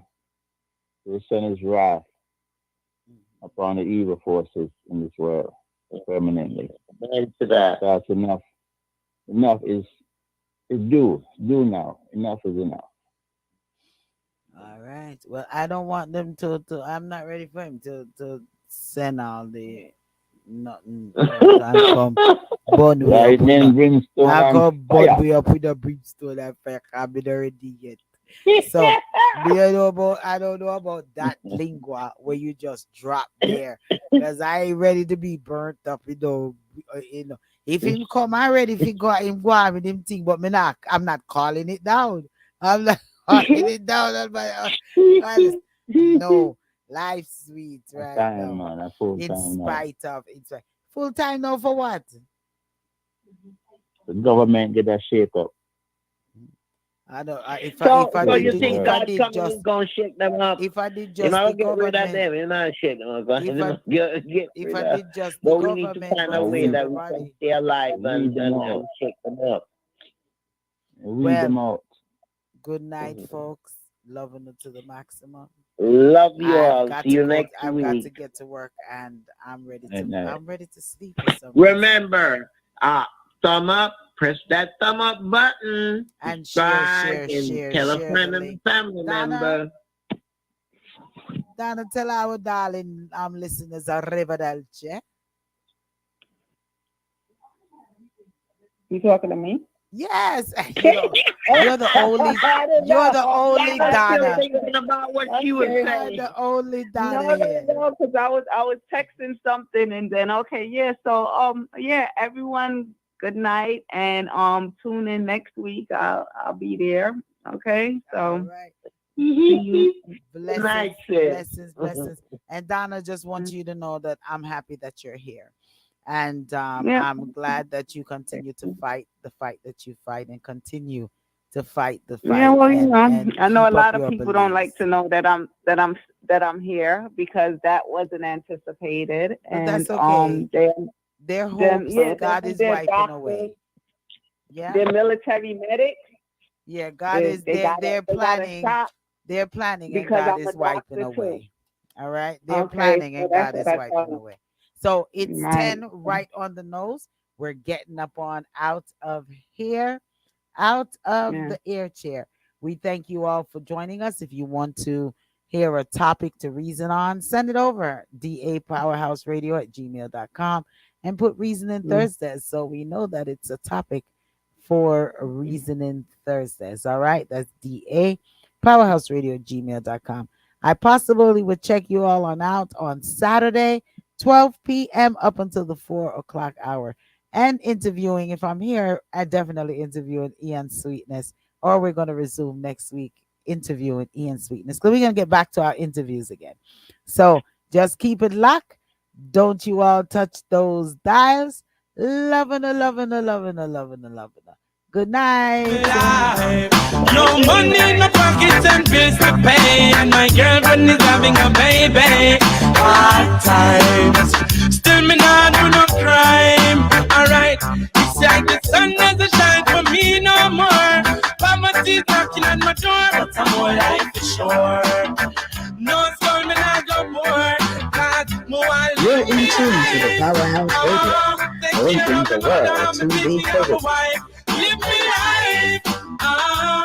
will send his wrath upon the evil forces in this world permanently. Amen to that. That's enough. Enough is due. Due now. Enough is enough. All right. Well, I don't want them to. I'm not ready for him to send all the nothing. And come burn way up with Lightning, the. brimstone, I and come burn fire. way up with the brimstone and fire. I've been already yet. So, I don't know about that lingua where you just drop there, because I ain't ready to be burnt up. If him come, I ready. If he go, him go on with him thing, but I'm not calling it down. I'm not calling it down on my honest. No, life's sweet A right time, now. man. A full In time now. spite of it's full time now for what? The government get a shake up I don't. So here in you this think world. God coming is gonna shake them up? if I did You just know, the don't get rid of government, them. You're not shake them up. if I Get if rid I of. did just the But we need to government find a Now versus way weed, that we can everybody, stay alive weed them out. and shake them up. Weed well, them out. good night, Mhm. folks. Loving it to the maximum. Love you I've all. got See to you go. next I've got to week. get to work, and I'm ready At to. night. I'm ready to sleep for some reason. Remember, thumb up. Press that thumb up button. And share, Subscribe share, and share, tell a share the friend and link. a family Donna, member. Donna, tell our darling listeners arrivederci. You talking to me? Yes, you're the only, I don't you're know. the only I'm still Donna. Okay. thinking about what she was Okay. You're saying. the only No, Donna no, here. no, because I was texting something and then okay, yeah. So yeah, everyone, good night and tune in next week. I'll be there. Okay, All so right. see you. Good night, Blessings, sis. blessings, blessings. And Donna, just want you to know that I'm happy that you're here. And Yeah, I'm glad that you continue to fight the fight that you fight and continue to fight the yeah. fight Well, and I know a keep up lot of your people don't like beliefs. to know that I'm here because that wasn't anticipated, But and that's okay. they Their them hopes, yeah God is they're wiping doctors, away. Yeah. they're military medics. Yeah, God They is they got a they're they got a planning. shot They're planning and because God I'm a is wiping doctor too. away. All right. They're Okay, planning so and that's God what is I wiping told away. So them. it's Right. 10 right on the nose. We're getting up on out of here, out of Yeah. the air chair. We thank you all for joining us. If you want to hear a topic to reason on, send it over dapowerhouseradio@gmail.com and put reasoning Mm. Thursdays so we know that it's a topic for reasoning Thursdays. All right. That's DA powerhouseradio@gmail.com. I possibly would check you all on out on Saturday, 12 p.m. up until the 4 o'clock hour. And interviewing, if I'm here, I definitely interviewing Ian Sweetness, or we're going to resume next week interviewing Ian Sweetness because we're going to get back to our interviews again. So just keep it locked. Don't you all touch those dials. Loving a loving a loving a loving a loving a. Good night. Life. No money in the pockets and bills to pay, and my girlfriend is having a baby. hard times. Still me not do no crime. Alright, it's like the sun doesn't shine for me no more. Poverty's knocking on my door, but I'm more life for sure. No soul me not go more. You're in tune to the Powerhouse Radio, linking the world to the positive.